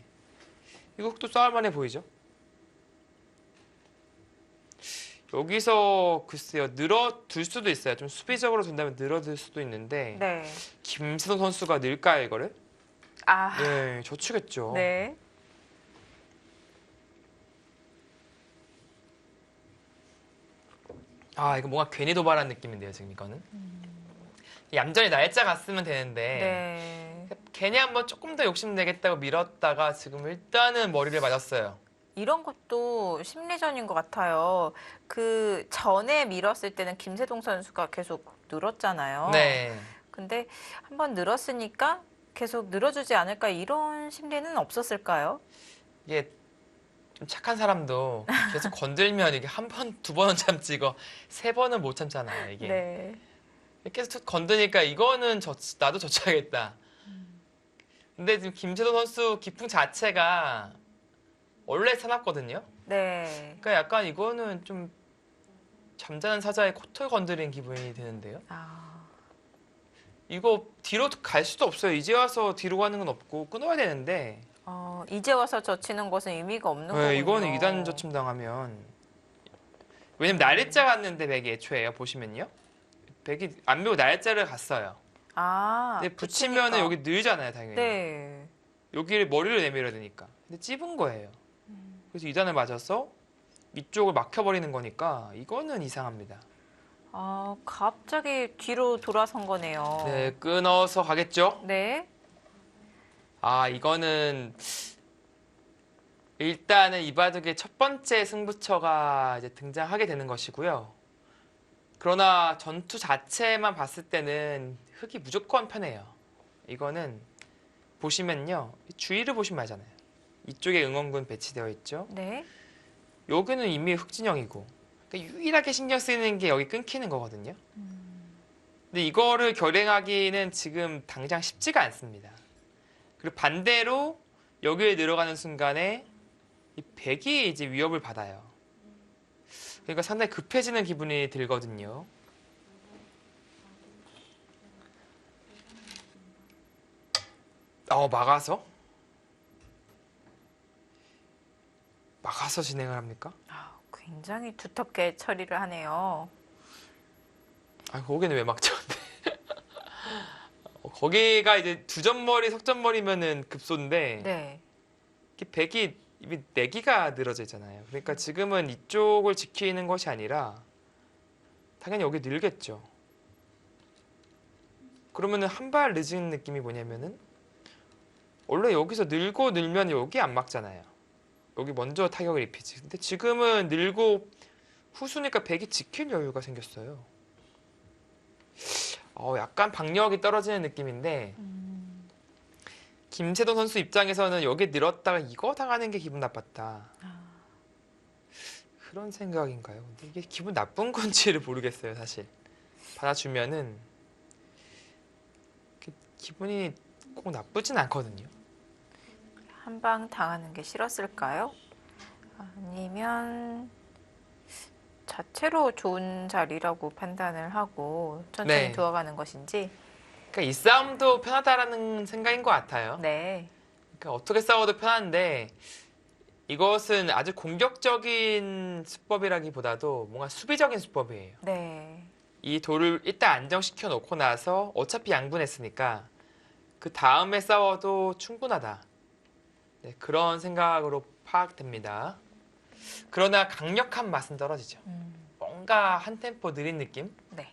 이것도 싸울만해 보이죠? 여기서 글쎄요 늘어둘 수도 있어요. 좀 수비적으로 둔다면 늘어둘 수도 있는데 네. 김세동 선수가 늘까요 이거를? 네, 저추겠죠. 네. 이거 뭔가 괜히 도발한 느낌인데요 지금 이거는. 얌전히 날짜 갔으면 되는데 괜히 한번 조금 더 욕심내겠다고 밀었다가 지금 일단은 머리를 맞았어요. 이런 것도 심리전인 것 같아요. 그 전에 밀었을 때는 김세동 선수가 계속 늘었잖아요. 네. 근데 한번 늘었으니까 계속 늘어주지 않을까 이런 심리는 없었을까요? 이게 좀 착한 사람도 계속 건들면 이게 한 번, 두 번은 참지 이거 세 번은 못 참잖아요. 이게 네. 계속 건드니까 이거는 나도 젖혀야겠다. 근데 지금 김세동 선수 기풍 자체가 원래 사납거든요. 네. 그러니까 약간 이거는 좀 잠자는 사자의 코털 건드린 기분이 드는데요. 이거 뒤로 갈 수도 없어요. 이제 와서 뒤로 가는 건 없고 끊어야 되는데. 이제 와서 젖히는 것은 의미가 없는 거군요. 이거는 2단 젖힘 당하면 왜냐면 날짜 갔는데 백이 애초에요. 보시면요. 백이 안 밀고 날짜를 갔어요. 아, 근데 붙이면은 붙이니까. 여기 늘잖아요, 당연히. 네. 여기를 머리를 내밀어야 되니까. 근데 찝은 거예요. 그래서 2단을 맞아서 위쪽을 막혀버리는 거니까 이거는 이상합니다. 아, 갑자기 뒤로 돌아선 거네요. 네, 끊어서 가겠죠? 네. 아, 이거는 일단은 이 바둑의 첫 번째 승부처가 이제 등장하게 되는 것이고요. 그러나 전투 자체만 봤을 때는 흑이 무조건 편해요. 이거는 보시면요. 주위를 보시면 알잖아요. 이쪽에 응원군 배치되어 있죠. 네. 여기는 이미 흑진영이고 그러니까 유일하게 신경 쓰이는 게 여기 끊기는 거거든요. 근데 이거를 결행하기는 지금 당장 쉽지가 않습니다. 그리고 반대로 여기에 들어가는 순간에 이 백이 이제 위협을 받아요. 그러니까 상당히 급해지는 기분이 들거든요. 막아서 진행을 합니까? 아, 굉장히 두텁게 처리를 하네요. 아, 거기는 왜 막죠? 거기가 이제 두점머리, 석점머리면은 급소인데 네. 이렇게 백이 이미 내기가 늘어져 있잖아요. 그러니까 지금은 이쪽을 지키는 것이 아니라 당연히 여기 늘겠죠. 그러면은 한 발 늦은 느낌이 뭐냐면은 원래 여기서 늘고 늘면 여기 안 막잖아요. 여기 먼저 타격을 입히지. 근데 지금은 늘고 후수니까 백이 지킬 여유가 생겼어요. 약간 박력이 떨어지는 느낌인데 김세동 선수 입장에서는 여기 늘었다가 이거 당하는 게 기분 나빴다. 그런 생각인가요? 근데 이게 기분 나쁜 건지를 모르겠어요, 사실. 받아주면은 기분이 꼭 나쁘진 않거든요. 한 방 당하는 게 싫었을까요? 아니면 자체로 좋은 자리라고 판단을 하고 천천히 네. 두어가는 것인지. 그러니까 이 싸움도 편하다라는 생각인 것 같아요. 네. 그러니까 어떻게 싸워도 편한데 이것은 아주 공격적인 수법이라기보다도 뭔가 수비적인 수법이에요. 네. 이 돌을 일단 안정시켜 놓고 나서 어차피 양분했으니까 그 다음에 싸워도 충분하다. 네, 그런 생각으로 파악됩니다. 그러나 강력한 맛은 떨어지죠. 뭔가 한 템포 느린 느낌? 네.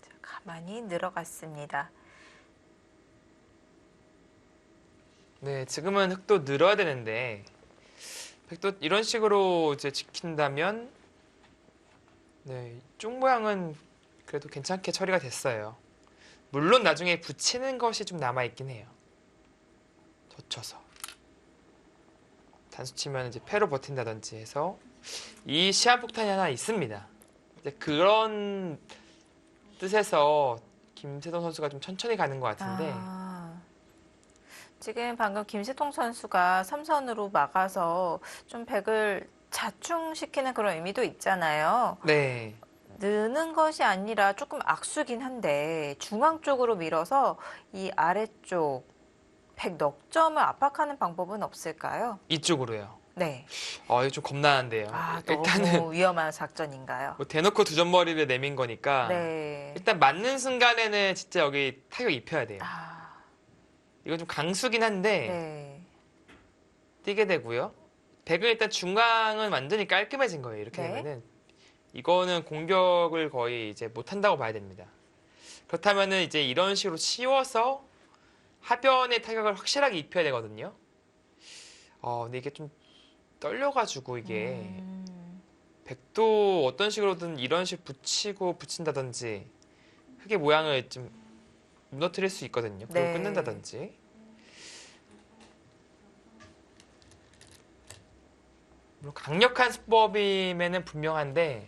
자, 가만히 늘어갔습니다. 네, 지금은 흑도 늘어야 되는데 백도 이런 식으로 이제 지킨다면 네, 쪽 모양은 그래도 괜찮게 처리가 됐어요. 물론 나중에 붙이는 것이 좀 남아있긴 해요. 젖혀서. 단수 치면 이제 패로 버틴다든지 해서 이 시한폭탄이 하나 있습니다. 이제 그런 뜻에서 김세동 선수가 좀 천천히 가는 것 같은데 지금 방금 김세통 선수가 삼선으로 막아서 좀 백을 자충시키는 그런 의미도 있잖아요. 네. 느는 것이 아니라 조금 악수긴 한데 중앙 쪽으로 밀어서 이 아래쪽 백 넉점을 압박하는 방법은 없을까요? 이쪽으로요. 네. 이거 좀 겁나는데요. 일단은 너무 위험한 작전인가요? 뭐 대놓고 두 점머리를 내민 거니까 네. 일단 맞는 순간에는 진짜 여기 타격 입혀야 돼요. 아, 이건 좀 강수긴 한데 네. 뛰게 되고요. 백은 일단 중앙은 완전히 깔끔해진 거예요. 이렇게 네. 되면은 이거는 공격을 거의 이제 못한다고 봐야 됩니다. 그렇다면은 이제 이런 식으로 치워서 하변의 타격을 확실하게 입혀야 되거든요. 근데 이게 좀 떨려가지고 이게 백도 어떤 식으로든 이런 식으로 붙이고 붙인다든지 흑의 모양을 좀 무너뜨릴 수 있거든요. 그리고 네. 끊는다든지. 물론 강력한 수법이면은 분명한데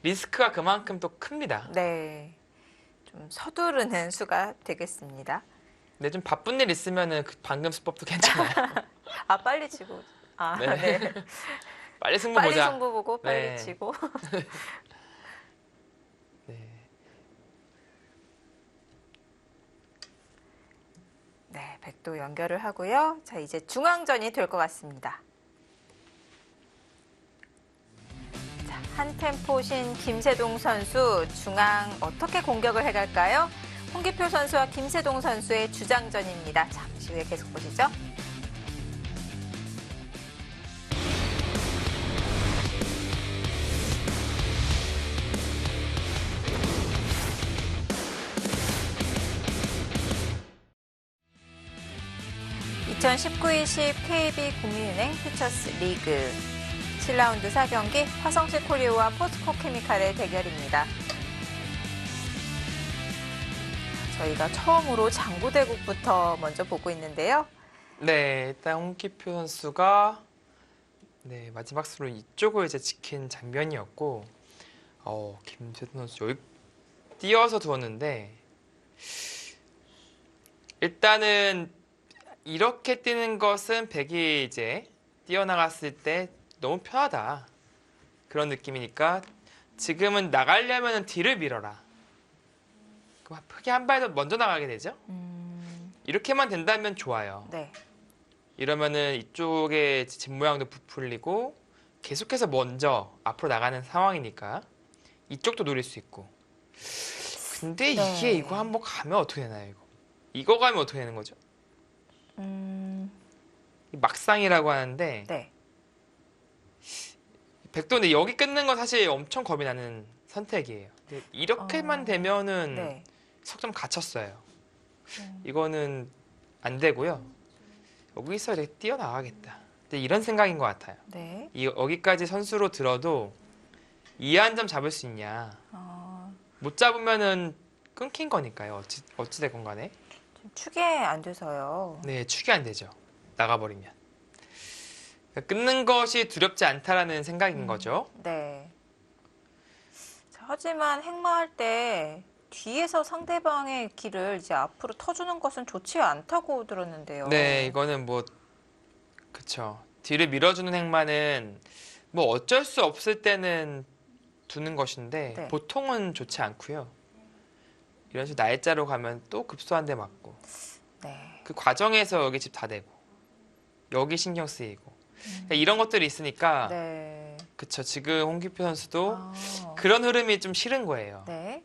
리스크가 그만큼 또 큽니다. 네. 좀 서두르는 수가 되겠습니다. 근데 좀 바쁜 일 있으면은 그 방금 수법도 괜찮아요. 빨리 치고. 네. 네. 빨리 승부 빨리 보자. 승부 보고 빨리 네. 치고. 네. 네, 백도 연결을 하고요. 자, 이제 중앙전이 될 것 같습니다. 자, 한 템포신 김세동 선수 중앙 어떻게 공격을 해갈까요? 홍기표 선수와 김세동 선수의 주장전입니다. 잠시 후에 계속 보시죠. (2019-20 KB국민은행 퓨처스 리그) 7라운드 4경기 화성시 코리오와 포스코케미칼의 대결입니다. 저희가 처음으로 장구대국부터 먼저 보고 있는데요. 네, 일단 홍기표 선수가 네, 마지막 수로 이쪽을 이제 지킨 장면이었고, 김세동 선수 여기 띄어서 두었는데, 일단은 이렇게 뛰는 것은 백이 이제 뛰어나갔을 때 너무 편하다. 그런 느낌이니까 지금은 나가려면 뒤를 밀어라. 그럼 흑이 한 발 더 먼저 나가게 되죠. 이렇게만 된다면 좋아요. 네. 이러면은 이쪽에 집 모양도 부풀리고 계속해서 먼저 앞으로 나가는 상황이니까 이쪽도 노릴 수 있고. 근데 네. 이게 이거 한번 가면 어떻게 되나요? 이거 가면 어떻게 되는 거죠? 막상이라고 하는데 네. 백도는 여기 끊는 건 사실 엄청 겁이 나는 선택이에요. 근데 이렇게만 되면은 네. 석점 갇혔어요. 이거는 안 되고요. 여기서 이렇게 뛰어나가겠다. 근데 이런 생각인 것 같아요. 네. 여기까지 선수로 들어도 2 한 점 잡을 수 있냐. 어, 못 잡으면은 끊긴 거니까요. 어찌 됐건 간에. 좀 축에 안 돼서요. 네, 축이 안 되죠. 나가버리면. 그러니까 끊는 것이 두렵지 않다라는 생각인 거죠. 네. 자, 하지만 행마할 때 뒤에서 상대방의 길을 이제 앞으로 터주는 것은 좋지 않다고 들었는데요. 네, 이거는 뭐 그쵸. 뒤를 밀어주는 행마는 뭐 어쩔 수 없을 때는 두는 것인데 네. 보통은 좋지 않고요. 이런 식으로 날짜로 가면 또 급소 한 대 맞고 네. 그 과정에서 여기 집 다 대고 여기 신경 쓰이고 그러니까 이런 것들이 있으니까 네. 그쵸. 지금 홍기표 선수도 아, 그런 흐름이 좀 싫은 거예요. 네.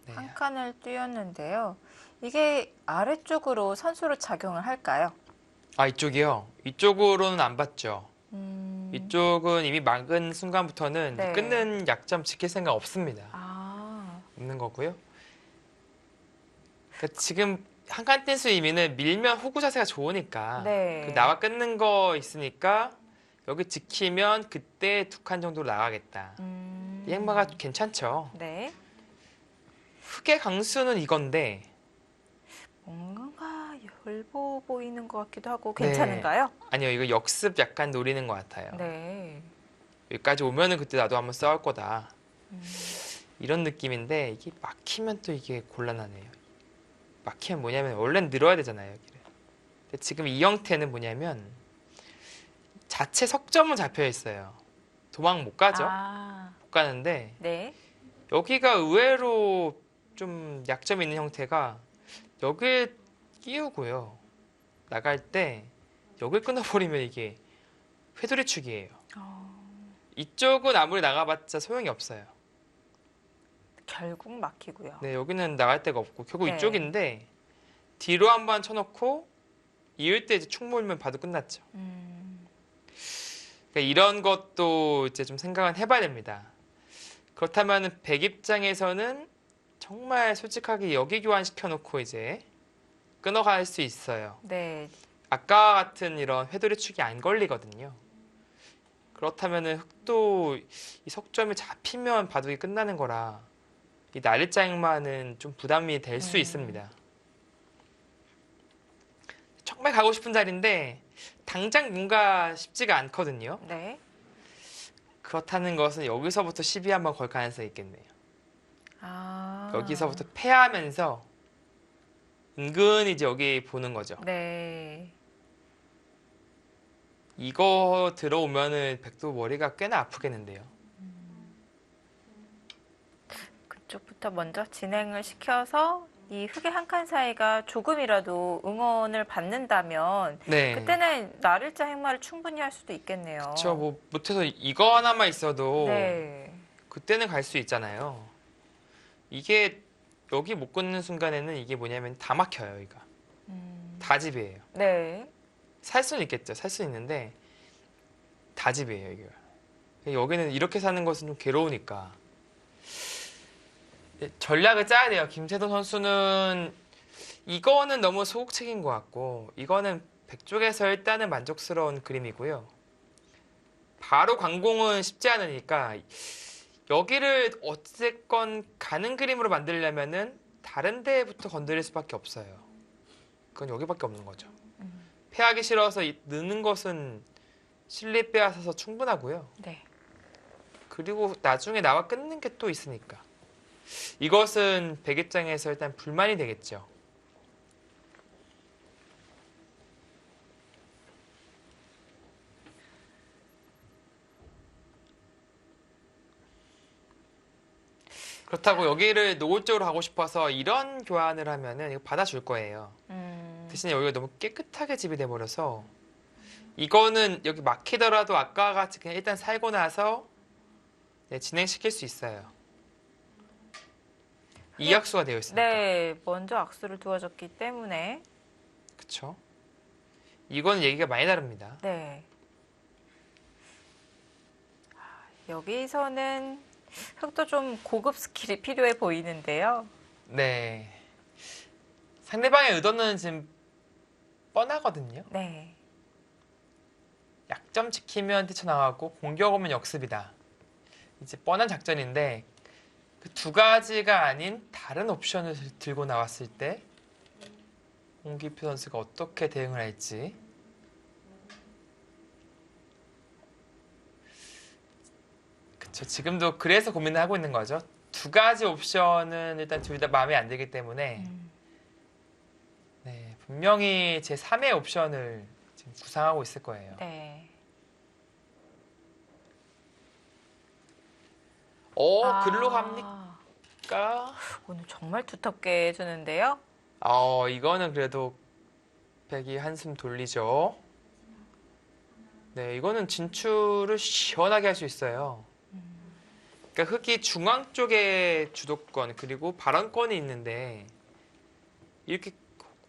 네. 한 칸을 띄었는데요. 이게 아래쪽으로 선수로 작용을 할까요? 아, 이쪽이요? 이쪽으로는 안 봤죠. 이쪽은 이미 막은 순간부터는 네. 끊는 약점 지킬 생각 없습니다. 아, 없는 거고요. 그러니까 지금 한 칸 뛴 수 의미는 밀면 호구 자세가 좋으니까 네. 그 나와 끊는 거 있으니까 여기 지키면 그때 2칸 정도로 나가겠다. 이 행마가 괜찮죠. 네. 흑의 강수는 이건데 뭔가 얇어 보이는 것 같기도 하고 네. 괜찮은가요? 아니요, 이거 역습 약간 노리는 것 같아요. 네. 여기까지 오면은 그때 나도 한번 싸울 거다. 이런 느낌인데 이게 막히면 또 이게 곤란하네요. 막히면 뭐냐면 원래는 늘어야 되잖아요, 여기를. 근데 지금 이 형태는 뭐냐면 자체 석점은 잡혀 있어요. 도망 못 가죠. 아, 못 가는데 네. 여기가 의외로 좀 약점이 있는 형태가 여기에 끼우고요. 나갈 때 여길 끊어버리면 이게 회돌이축이에요. 이쪽은 아무리 나가봤자 소용이 없어요. 결국 막히고요. 네, 여기는 나갈 데가 없고 결국 네. 이쪽인데 뒤로 한번 쳐놓고 이을 때 이제 축 몰면 봐도 끝났죠. 그러니까 이런 것도 이제 좀 생각은 해봐야 됩니다. 그렇다면 백 입장에서는 정말 솔직하게 여기 교환시켜놓고 이제 끊어갈 수 있어요. 네. 아까 같은 이런 회돌이 축이 안 걸리거든요. 그렇다면 흑도 이 석점이 잡히면 바둑이 끝나는 거라 이 날짜행마는 좀 부담이 될 수 있습니다. 정말 가고 싶은 자리인데 당장 뭔가 쉽지가 않거든요. 네. 그렇다는 것은 여기서부터 시비 한번 걸 가능성이 있겠네요. 아. 여기서부터 패하면서 은근히 이제 여기 보는 거죠. 네. 이거 들어오면은 백도 머리가 꽤나 아프겠는데요. 그쪽부터 먼저 진행을 시켜서 이 흙의 한 칸 사이가 조금이라도 응원을 받는다면 네. 그때는 나를자 행마를 충분히 할 수도 있겠네요. 저 뭐 못해서 이거 하나만 있어도 네. 그때는 갈 수 있잖아요. 이게 여기 못 걷는 순간에는 이게 뭐냐면 다 막혀요, 이거. 다 집이에요. 네. 살 수는 있겠죠. 살 수 있는데 다 집이에요, 이거. 여기는 이렇게 사는 것은 좀 괴로우니까 전략을 짜야 돼요. 김세동 선수는 이거는 너무 소극적인 것 같고 이거는 백쪽에서 일단은 만족스러운 그림이고요. 바로 광공은 쉽지 않으니까 여기를 어쨌건 가는 그림으로 만들려면은 다른 데부터 건드릴 수밖에 없어요. 그건 여기밖에 없는 거죠. 패하기 싫어서 느는 것은 실리 빼앗아서 충분하고요. 네. 그리고 나중에 나와 끊는 게 또 있으니까. 이것은 백 입장에서 일단 불만이 되겠죠. 그렇다고 여기를 노골적으로 하고 싶어서 이런 교환을 하면은 이거 받아줄 거예요. 대신에 여기가 너무 깨끗하게 집이 돼버려서 이거는 여기 막히더라도 아까 같이 그냥 일단 살고 나서 네, 진행시킬 수 있어요. 이악수가 되어 있으니까. 네, 먼저 악수를 두어졌기 때문에. 그쵸? 이건 얘기가 많이 다릅니다. 네. 여기서는 흙도 좀 고급 스킬이 필요해 보이는데요. 네. 상대방의 의도는 지금 뻔하거든요. 네. 약점 지키면 뛰쳐나가고 공격 오면 역습이다. 이제 뻔한 작전인데 그 두 가지가 아닌 다른 옵션을 들고 나왔을 때 홍기표 선수가 어떻게 대응을 할지 그쵸 지금도 그래서 고민을 하고 있는 거죠. 두 가지 옵션은 일단 둘 다 마음에 안 들기 때문에 네, 분명히 제 3의 옵션을 지금 구상하고 있을 거예요. 네. 글로 갑니까? 오늘 정말 두텁게 해주는데요. 이거는 그래도 백이 한숨 돌리죠. 네, 이거는 진출을 시원하게 할 수 있어요. 그러니까 흑이 중앙 쪽에 주도권 그리고 발언권이 있는데 이렇게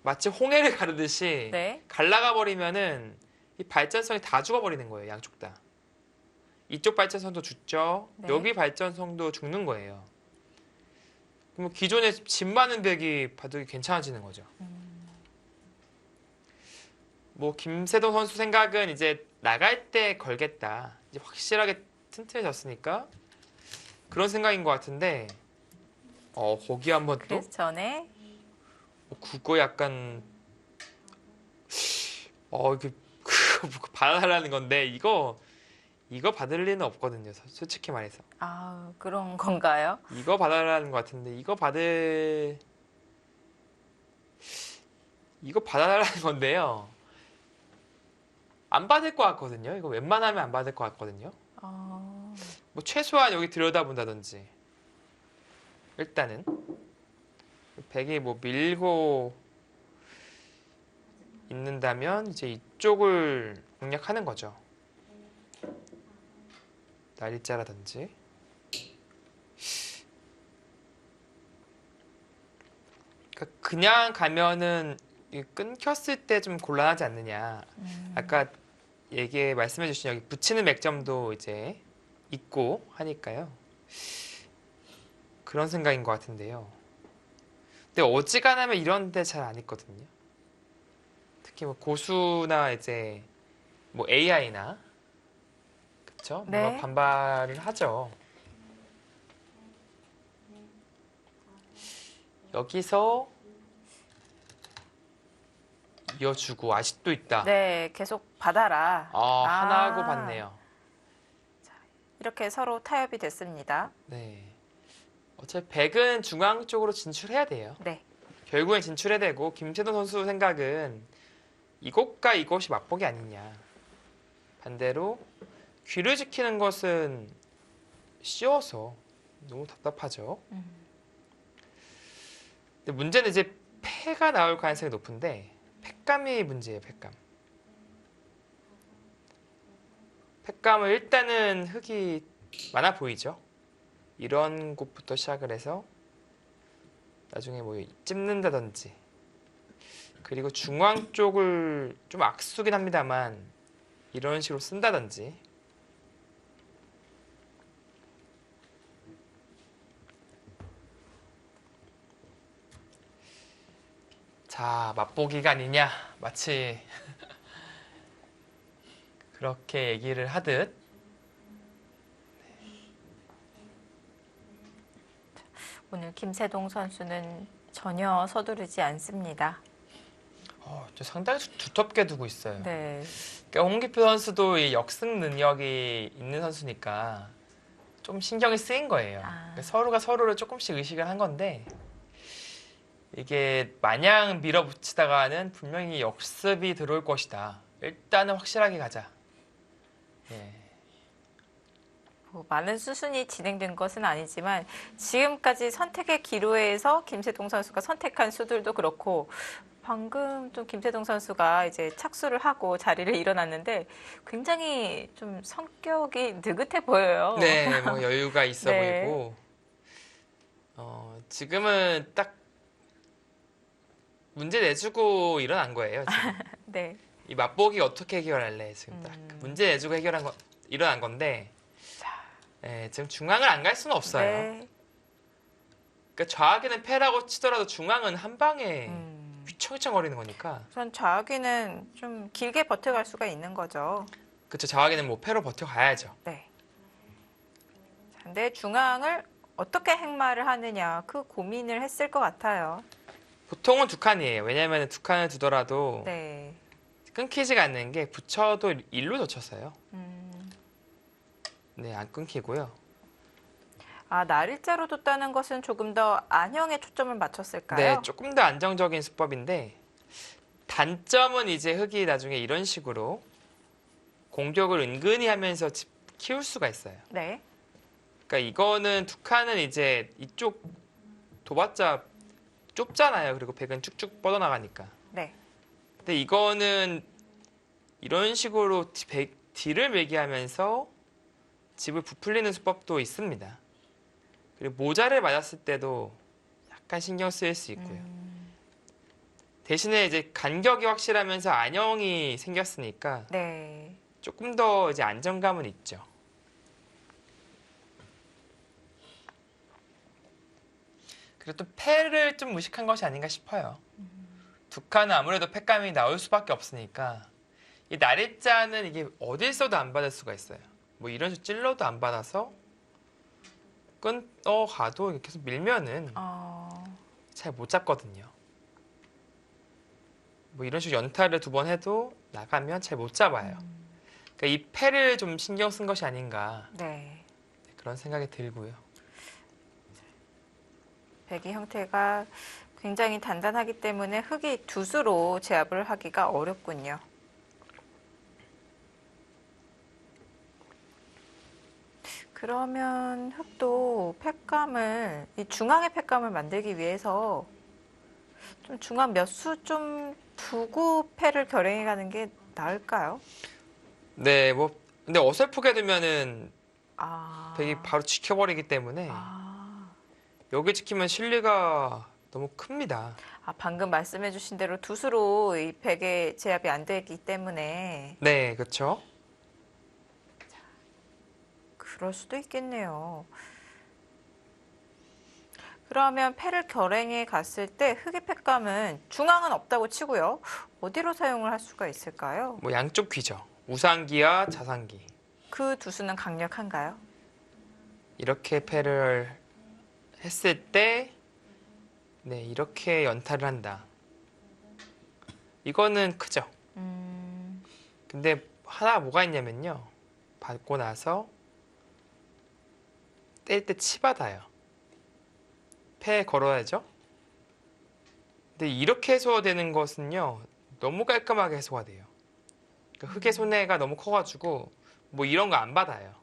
마치 홍해를 가르듯이 네. 갈라가 버리면은 이 발전성이 다 죽어버리는 거예요, 양쪽 다. 이쪽 발전성도 죽죠. 네. 여기 발전성도 죽는 거예요. 그럼 기존에 집 많은 백이 바둑이 괜찮아지는 거죠. 뭐 김세동 선수 생각은 이제 나갈 때 걸겠다. 이제 확실하게 튼튼해졌으니까 그런 생각인 것 같은데 거기 한번 또 그래서 전에 그거 약간 이게 받아달라는 건데 이거 받을 리는 없거든요. 솔직히 말해서. 그런 건가요? 이거 받아달라는 것 같은데 이거 받아달라는 건데요. 안 받을 것 같거든요. 이거 웬만하면 안 받을 것 같거든요. 뭐 최소한 여기 들여다본다든지 일단은 백이 뭐 밀고 있는다면 이제 이쪽을 공략하는 거죠. 날짜라든지 그러니까 그냥 가면은 끊겼을 때 좀 곤란하지 않느냐. 아까 말씀해 주신 여기 붙이는 맥점도 이제 있고 하니까요. 그런 생각인 것 같은데요. 근데 어지간하면 이런 데 잘 안 있거든요. 특히 뭐 고수나 이제 뭐 AI나 그쵸? 네. 뭔가 반발을 하죠. 여기서 이어주고 아직도 있다. 네, 계속 받아라. 하나 하고 받네요. 이렇게 서로 타협이 됐습니다. 네. 어차피 백은 중앙 쪽으로 진출해야 돼요. 네. 결국엔 진출해야 되고 김세동 선수 생각은 이곳과 이곳이 맞보기 아니냐. 반대로 귀를 지키는 것은 쉬워서 너무 답답하죠. 근데 문제는 이제 패가 나올 가능성이 높은데 팩감이 문제예요. 팩감. 팩감은 일단은 흙이 많아 보이죠. 이런 곳부터 시작을 해서 나중에 뭐 찝는다든지 그리고 중앙 쪽을 좀 악수긴 합니다만 이런 식으로 쓴다든지 자, 맛보기가 아니냐 마치 그렇게 얘기를 하듯 오늘 김세동 선수는 전혀 서두르지 않습니다. 상당히 두텁게 두고 있어요. 네. 그러니까 홍기표 선수도 이 역승 능력이 있는 선수니까 좀 신경이 쓰인 거예요. 그러니까 서로가 서로를 조금씩 의식을 한 건데 이게 마냥 밀어붙이다가는 분명히 역습이 들어올 것이다. 일단은 확실하게 가자. 예. 뭐 많은 수순이 진행된 것은 아니지만 지금까지 선택의 기로에서 김세동 선수가 선택한 수들도 그렇고 방금 좀 김세동 선수가 이제 착수를 하고 자리를 일어났는데 굉장히 좀 성격이 느긋해 보여요. 네, 뭐 여유가 있어 네. 보이고 지금은 딱 문제 내주고 일어난 거예요. 지금. 네. 이 맛보기 어떻게 해결할래? 지금 딱 문제 내주고 일어난 건데 지금 중앙을 안 갈 수는 없어요. 네. 그러니까 좌악에는 패라고 치더라도 중앙은 한 방에 휘청휘청거리는 거니까. 우선 좌악이는 좀 길게 버텨갈 수가 있는 거죠. 그렇죠. 좌악에는 뭐 패로 버텨가야죠. 네. 자, 근데 중앙을 어떻게 행마를 하느냐 그 고민을 했을 것 같아요. 보통은 두 칸이에요. 왜냐하면 두 칸을 두더라도 네. 끊기지가 않는 게 붙여도 일로 젖혔어요. 음. 네, 안 끊기고요. 날일자로 뒀다는 것은 조금 더 안형에 초점을 맞췄을까요? 네, 조금 더 안정적인 수법인데 단점은 이제 흙이 나중에 이런 식으로 공격을 은근히 하면서 키울 수가 있어요. 네. 그러니까 이거는 두 칸은 이제 이쪽 도봤자 좁잖아요. 그리고 백은 쭉쭉 뻗어나가니까. 네. 근데 이거는 이런 식으로 뒤를 매기하면서 집을 부풀리는 수법도 있습니다. 그리고 모자를 맞았을 때도 약간 신경 쓰일 수 있고요. 대신에 이제 간격이 확실하면서 안형이 생겼으니까 네. 조금 더 이제 안정감은 있죠. 그리고 또 패를 좀 무식한 것이 아닌가 싶어요. 두 칸은 아무래도 패감이 나올 수밖에 없으니까 이 나래자는 이게 어딜 써도 안 받을 수가 있어요. 뭐 이런 식으로 찔러도 안 받아서 가도 이렇게 계속 밀면은 잘 못 잡거든요. 뭐 이런 식으로 연타를 두 번 해도 나가면 잘 못 잡아요. 그러니까 이 패를 좀 신경 쓴 것이 아닌가 네. 그런 생각이 들고요. 백의 형태가 굉장히 단단하기 때문에 흙이 두수로 제압을 하기가 어렵군요. 그러면 흙도 팩감을 이 중앙의 팩감을 만들기 위해서 좀 중앙 몇 수 좀 두고 패를 결행해 가는 게 나을까요? 네, 뭐 근데 어설프게 되면은 백이 아, 바로 지켜버리기 때문에 여기 지키면 실리가 너무 큽니다. 방금 말씀해 주신 대로 두수로 이 백의 제압이 안 되기 때문에 네, 그렇죠. 그럴 수도 있겠네요. 그러면 패를 결행해 갔을 때 흙의 팩감은 중앙은 없다고 치고요. 어디로 사용을 할 수가 있을까요? 뭐 양쪽 귀죠. 우상기와 자상기. 그 두 수는 강력한가요? 이렇게 패를 했을 때 네, 이렇게 연타를 한다. 이거는 크죠. 근데 하나 뭐가 있냐면요. 받고 나서 뗄 때 치받아요. 패 걸어야죠. 근데 이렇게 해소되는 것은요. 너무 깔끔하게 해소가 돼요. 그러니까 흙의 손해가 너무 커가지고 뭐 이런 거 안 받아요.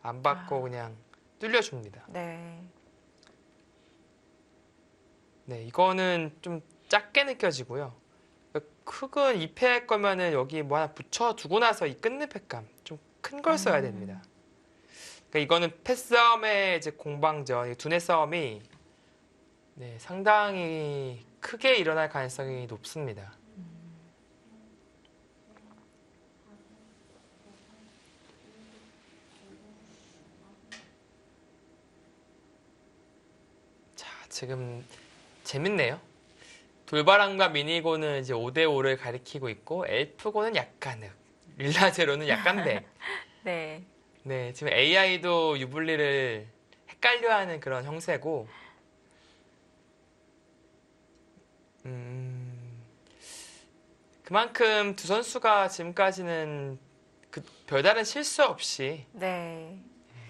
안 받고 그냥 뚫려줍니다. 네. 네, 이거는 좀 작게 느껴지고요. 흙은 2패할 거면은 여기 뭐 하나 붙여두고 나서 이 끝늪패감 좀 큰 걸 써야 됩니다. 그러니까 이거는 패싸움의 이제 공방전, 이 두뇌 싸움이 네, 상당히 크게 일어날 가능성이 높습니다. 자, 지금 재밌네요. 돌바람과 미니고는 이제 5대5를 가리키고 있고 엘프고는 약간 흑, 릴라제로는 약간 백. 네. 네, 지금 AI도 유불리를 헷갈려하는 그런 형세고 그만큼 두 선수가 지금까지는 그 별다른 실수 없이 네.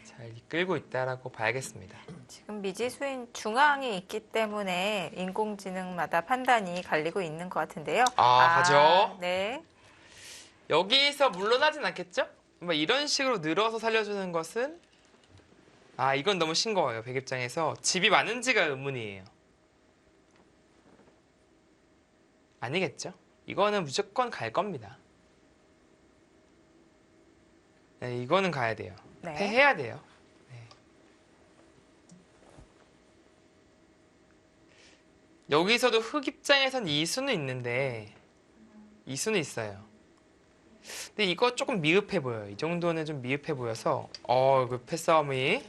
잘 이끌고 있다라고 봐야겠습니다. 지금 미지수인 중앙이 있기 때문에 인공지능마다 판단이 갈리고 있는 것 같은데요. 가죠. 네. 여기서 물러나진 않겠죠? 뭐 이런 식으로 늘어서 살려주는 것은 이건 너무 싱거워요. 백 입장에서 집이 많은지가 의문이에요. 아니겠죠? 이거는 무조건 갈 겁니다. 네, 이거는 가야 돼요. 네. 패해야 돼요. 네. 여기서도 흑 입장에선 이수는 있는데 이수는 있어요. 근데 이거 조금 미흡해 보여요. 이 정도는 좀 미흡해 보여서 그 패싸움이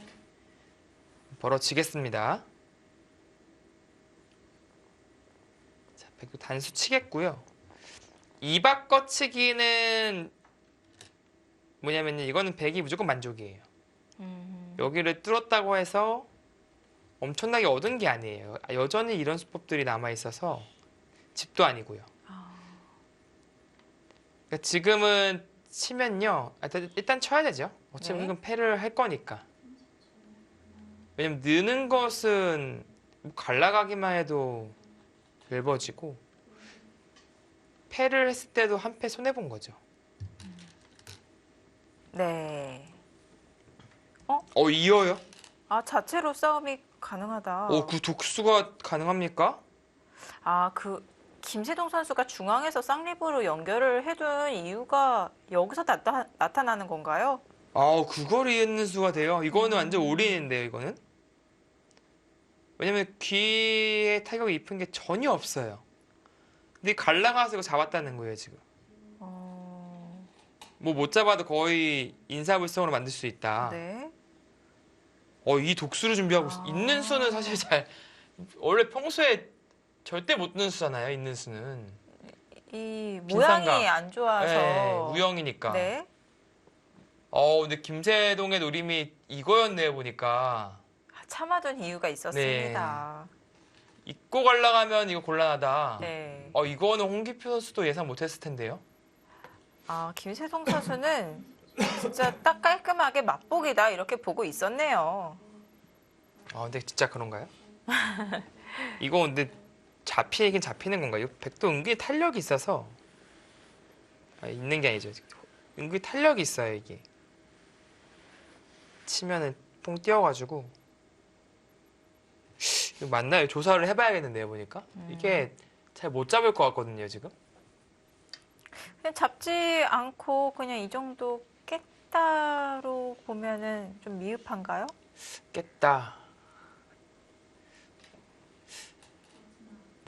벌어지겠습니다. 자, 백도 단수 치겠고요. 이박 거치기는 뭐냐면 이거는 백이 무조건 만족이에요. 여기를 뚫었다고 해서 엄청나게 얻은 게 아니에요. 여전히 이런 수법들이 남아있어서 집도 아니고요. 그러니까 지금은 치면요. 일단 쳐야 되죠. 어차피 네. 흑은 패를 할 거니까. 왜냐면 느는 것은 뭐 갈라가기만 해도 넓어지고 패를 했을 때도 한 패 손해본 거죠. 네. 이어요? 자체로 싸움이 가능하다. 그 독수가 가능합니까? 그 김세동 선수가 중앙에서 쌍립으로 연결을 해둔 이유가 여기서 나타나는 건가요? 그걸 이해는 수가 돼요. 이거는 완전 올인인데요, 이거는. 왜냐면 귀에 타격이 입힌 게 전혀 없어요. 근데 갈라가서 이거 잡았다는 거예요, 지금. 뭐 못 잡아도 거의 인사불성으로 만들 수 있다. 네. 이 독수를 준비하고 있는 수는 사실 원래 평소에 절대 못 드는 수잖아요, 있는 수는. 이 빈상각. 모양이 안 좋아서. 네, 우영이니까. 네. 근데 김세동의 노림이 이거였네요, 보니까. 참아둔 이유가 있었습니다. 입고 갈라가면 이거 곤란하다. 네. 이거는 홍기표 선수도 예상 못했을 텐데요. 김세동 선수는 진짜 딱 깔끔하게 맛보기다 이렇게 보고 있었네요. 근데 진짜 그런가요? 이거 근데 잡히긴 잡히는 건가요? 백도 은근히 탄력이 있어서 있는 게 아니죠. 은근히 탄력이 있어요, 이게. 치면은 뽕 띄어가지고 이거 맞나요? 조사를 해봐야겠는데요, 보니까. 이게 잘 못 잡을 것 같거든요, 지금. 그냥 잡지 않고 그냥 이 정도 깼다로 보면은 좀 미흡한가요? 깼다.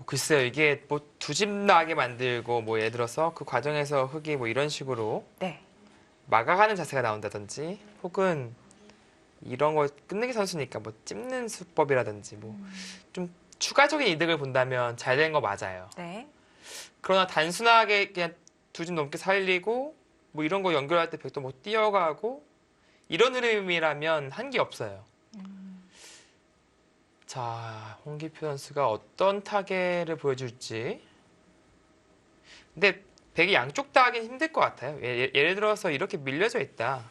글쎄요, 이게 뭐 두 집 나게 만들고 뭐 예를 들어서 그 과정에서 흙이 뭐 이런 식으로 네. 막아가는 자세가 나온다든지 혹은 이런 걸 끝내기 선수니까 뭐 찝는 수법이라든지 뭐 좀 추가적인 이득을 본다면 잘 된 거 맞아요. 네. 그러나 단순하게 그냥 두 집 넘게 살리고 뭐 이런 거 연결할 때 백도 뭐 뛰어가고 이런 흐름이라면 한 게 없어요. 자, 홍기표 선수가 어떤 타겟을 보여줄지. 근데 백이 양쪽 다 하긴 힘들 것 같아요. 예를 들어서 이렇게 밀려져 있다.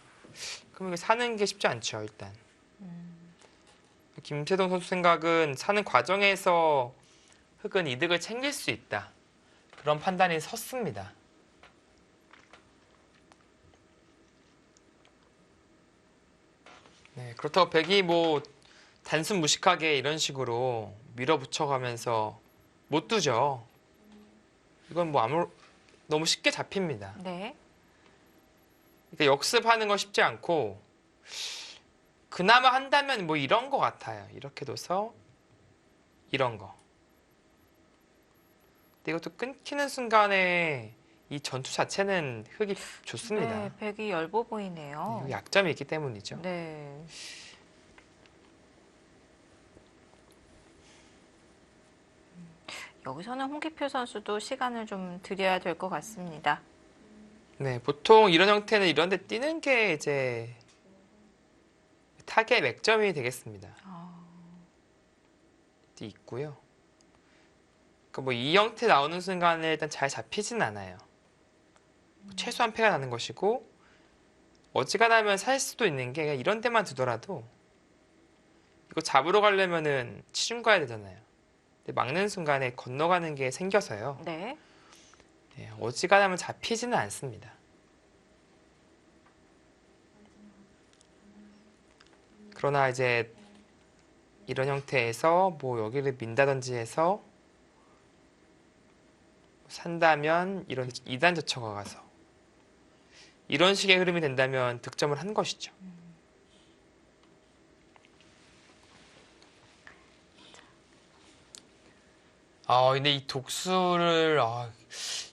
그럼 이거 사는 게 쉽지 않죠, 일단. 김세동 선수 생각은 사는 과정에서 흑은 이득을 챙길 수 있다. 그런 판단이 섰습니다. 네, 그렇다고 백이 뭐 단순 무식하게 이런 식으로 밀어붙여가면서 못 두죠. 이건 뭐 너무 쉽게 잡힙니다. 네. 그러니까 역습하는 거 쉽지 않고 그나마 한다면 뭐 이런 거 같아요. 이렇게 둬서 이런 거. 근데 이것도 끊기는 순간에 이 전투 자체는 흙이 좋습니다. 네, 백이 엷어 보이네요. 여기 약점이 있기 때문이죠. 네. 여기서는 홍기표 선수도 시간을 좀 들여야 될 것 같습니다. 네, 보통 이런 형태는 이런 데 뛰는 게 이제 타겟 맥점이 되겠습니다. 있고요. 그러니까 뭐 이 형태 나오는 순간에 일단 잘 잡히진 않아요. 최소한 패가 나는 것이고 어지간하면 살 수도 있는 게 그냥 이런 데만 두더라도 이거 잡으러 가려면은 치중 가야 되잖아요. 근데 막는 순간에 건너가는 게 생겨서요. 네. 네, 어지간하면 잡히지는 않습니다. 그러나 이제 이런 형태에서 뭐 여기를 민다든지 해서 산다면 이런 2단 저처가 가서 이런 식의 흐름이 된다면 득점을 한 것이죠. 근데 이 독수를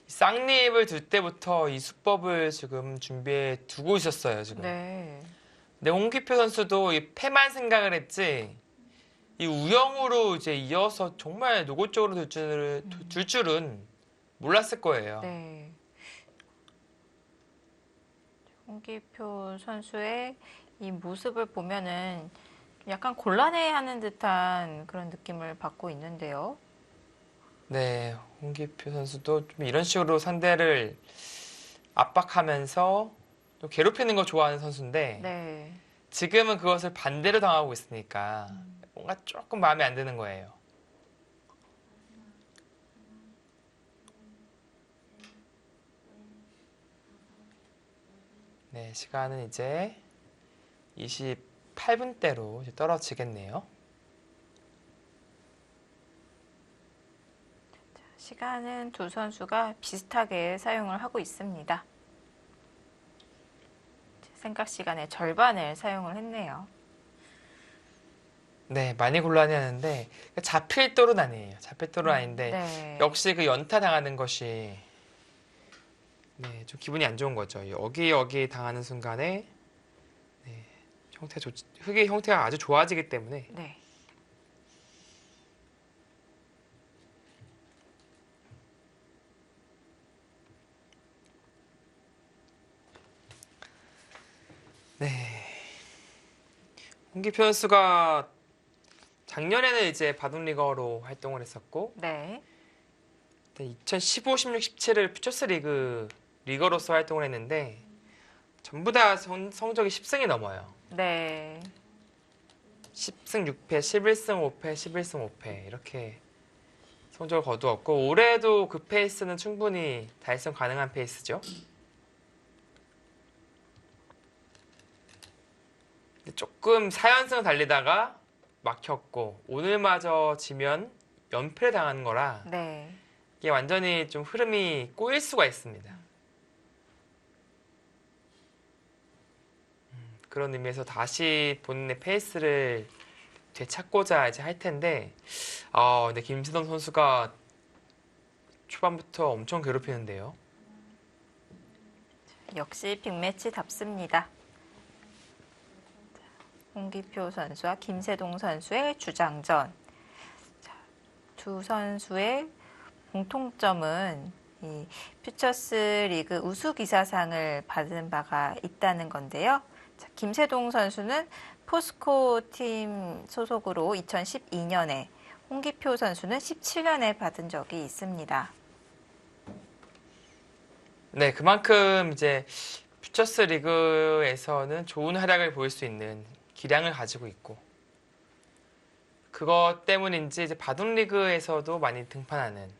쌍립을 둘 때부터 이 수법을 지금 준비해 두고 있었어요, 지금. 네. 근데 홍기표 선수도 이 패만 생각을 했지 이 우영우로 이제 이어서 정말 노골적으로 둘 줄은 몰랐을 거예요. 네. 홍기표 선수의 이 모습을 보면은 약간 곤란해하는 듯한 그런 느낌을 받고 있는데요. 네, 홍기표 선수도 좀 이런 식으로 상대를 압박하면서 좀 괴롭히는 거 좋아하는 선수인데 네. 지금은 그것을 반대로 당하고 있으니까 뭔가 조금 마음에 안 드는 거예요. 네, 시간은 이제 28분대로 이제 떨어지겠네요. 시간은 두 선수가 비슷하게 사용을 하고 있습니다. 생각 시간의 절반을 사용을 했네요. 네, 많이 곤란해하는데 잡힐 돌은 아니에요. 잡힐 돌은 아닌데 네. 역시 그 연타 당하는 것이 네, 좀 기분이 안 좋은 거죠. 여기 당하는 순간에 네, 흙의 형태가 아주 좋아지기 때문에 네. 네. 홍기표 선수가 작년에는 이제 바둑리거로 활동을 했었고 네. 2015, 16, 17을 퓨처스 리거로서 활동을 했는데 전부 다 성적이 10승이 넘어요. 네. 10승 6패, 11승 5패, 11승 5패 이렇게 성적을 거두었고 올해도 그 페이스는 충분히 달성 가능한 페이스죠. 조금 4연승 달리다가 막혔고 오늘마저 지면 연패를 당하는 거라 네. 이게 완전히 좀 흐름이 꼬일 수가 있습니다. 그런 의미에서 다시 본인의 페이스를 되찾고자 이제 할 텐데 근데 김세동 선수가 초반부터 엄청 괴롭히는데요. 역시 빅매치답습니다. 홍기표 선수와 김세동 선수의 주장전. 두 선수의 공통점은 이 퓨처스 리그 우수기사상을 받은 바가 있다는 건데요. 김세동 선수는 포스코 팀 소속으로 2012년에, 홍기표 선수는 17년에 받은 적이 있습니다. 네, 그만큼 이제 퓨처스 리그에서는 좋은 활약을 보일 수 있는 기량을 가지고 있고 그것 때문인지 이제 바둑 리그에서도 많이 등판하는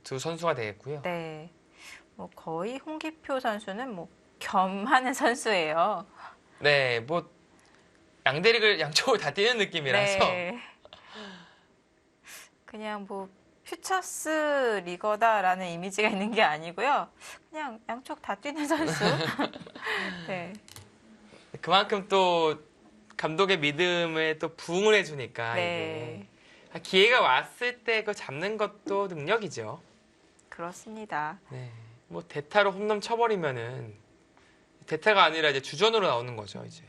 두 선수가 되겠고요. 네, 뭐 거의 홍기표 선수는 뭐 겸하는 선수예요. 네, 뭐 양쪽을 다 뛰는 느낌이라서 네. 그냥 뭐 퓨처스 리거다라는 이미지가 있는 게 아니고요. 그냥 양쪽 다 뛰는 선수. 네. 그만큼 또 감독의 믿음에 또 부응을 해주니까 네. 이게 기회가 왔을 때 그거 잡는 것도 능력이죠. 그렇습니다. 네. 뭐 대타로 홈런 쳐버리면은 대타가 아니라 이제 주전으로 나오는 거죠, 이제.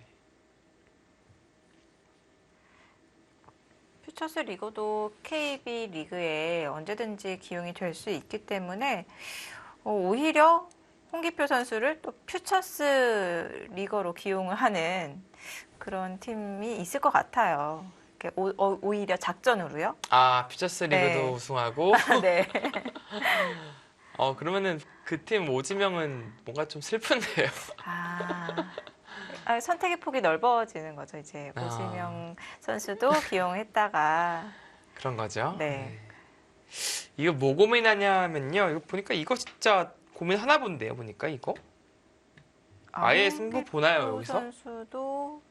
퓨처스 리거도 KB 리그에 언제든지 기용이 될 수 있기 때문에 오히려 홍기표 선수를 또 퓨처스 리거로 기용을 하는 그런 팀이 있을 것 같아요. 이렇게 오히려 작전으로요. 아, 퓨처스 리그도 네. 우승하고. 네. 그러면은 그 팀 오지명은 뭔가 좀 슬픈데요. 선택의 폭이 넓어지는 거죠. 이제 오지명 선수도 기용했다가 그런 거죠. 네. 이거 뭐 고민하냐면요. 이거 보니까 이거 진짜 고민 하나 본데요. 보니까 이거. 아예 승부 보나요, 여기서? 선수도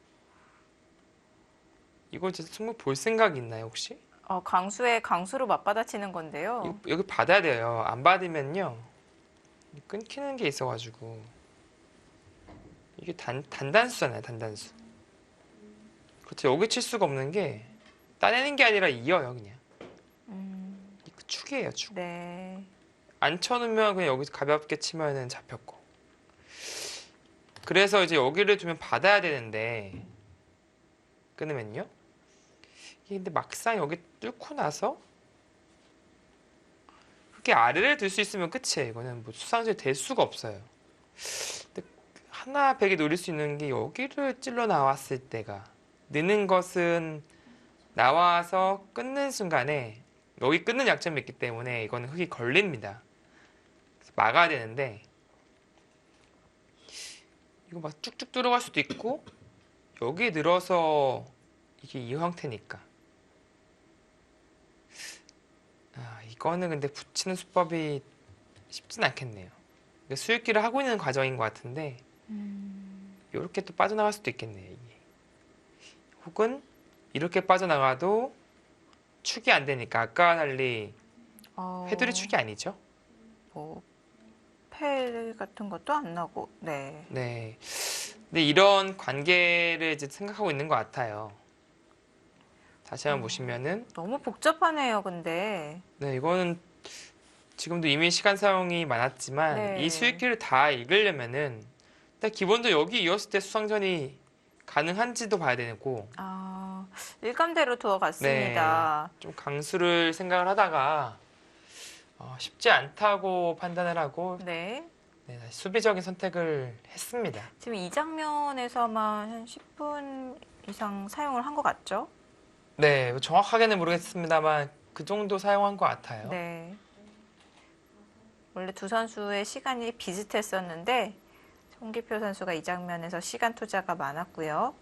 이거 진짜 승부 볼 생각 있나요, 혹시? 강수로 맞받아치는 건데요. 여기 받아야 돼요. 안 받으면요. 끊기는 게 있어가지고. 이게 단단수잖아요, 단단수. 그렇죠. 여기 칠 수가 없는 게 따내는 게 아니라 이어요, 그냥. 이거 축이에요, 축. 네. 안 쳐놓으면 그냥 여기서 가볍게 치면은 잡혔고. 그래서 이제 여기를 두면 받아야 되는데 끊으면요. 이게 근데 막상 여기 뚫고 나서 그렇게 아래를 들 수 있으면 끝이에요. 이거는 뭐 수상전이 될 수가 없어요. 근데 하나 백이 노릴 수 있는 게 여기를 찔러 나왔을 때가 느는 것은 나와서 끊는 순간에 여기 끊는 약점이 있기 때문에 이거는 흙이 걸립니다. 그래서 막아야 되는데 이거 막 쭉쭉 들어갈 수도 있고 여기 늘어서 이게 이 형태니까 이거는 근데 붙이는 수법이 쉽진 않겠네요. 수익기를 하고 있는 과정인 것 같은데 이렇게 또 빠져나갈 수도 있겠네요. 이게. 혹은 이렇게 빠져나가도 축이 안 되니까 아까와 달리 회돌이 축이 아니죠. 패 같은 것도 안 나고 네. 네. 근데 이런 관계를 이제 생각하고 있는 것 같아요. 다시 한번 보시면은 너무 복잡하네요, 근데. 네, 이거는 지금도 이미 시간 사용이 많았지만 네. 이 수익기를 다 읽으려면은 일단 기본적으로 여기 이었을 때 수상전이 가능한지도 봐야 되고 일감대로 들어갔습니다. 좀 강수를 생각을 하다가 쉽지 않다고 판단을 하고 네. 다시 수비적인 선택을 했습니다. 지금 이 장면에서만 한 10분 이상 사용을 한 것 같죠? 네, 정확하게는 모르겠습니다만 그 정도 사용한 것 같아요. 네. 원래 두 선수의 시간이 비슷했었는데 홍기표 선수가 이 장면에서 시간 투자가 많았고요.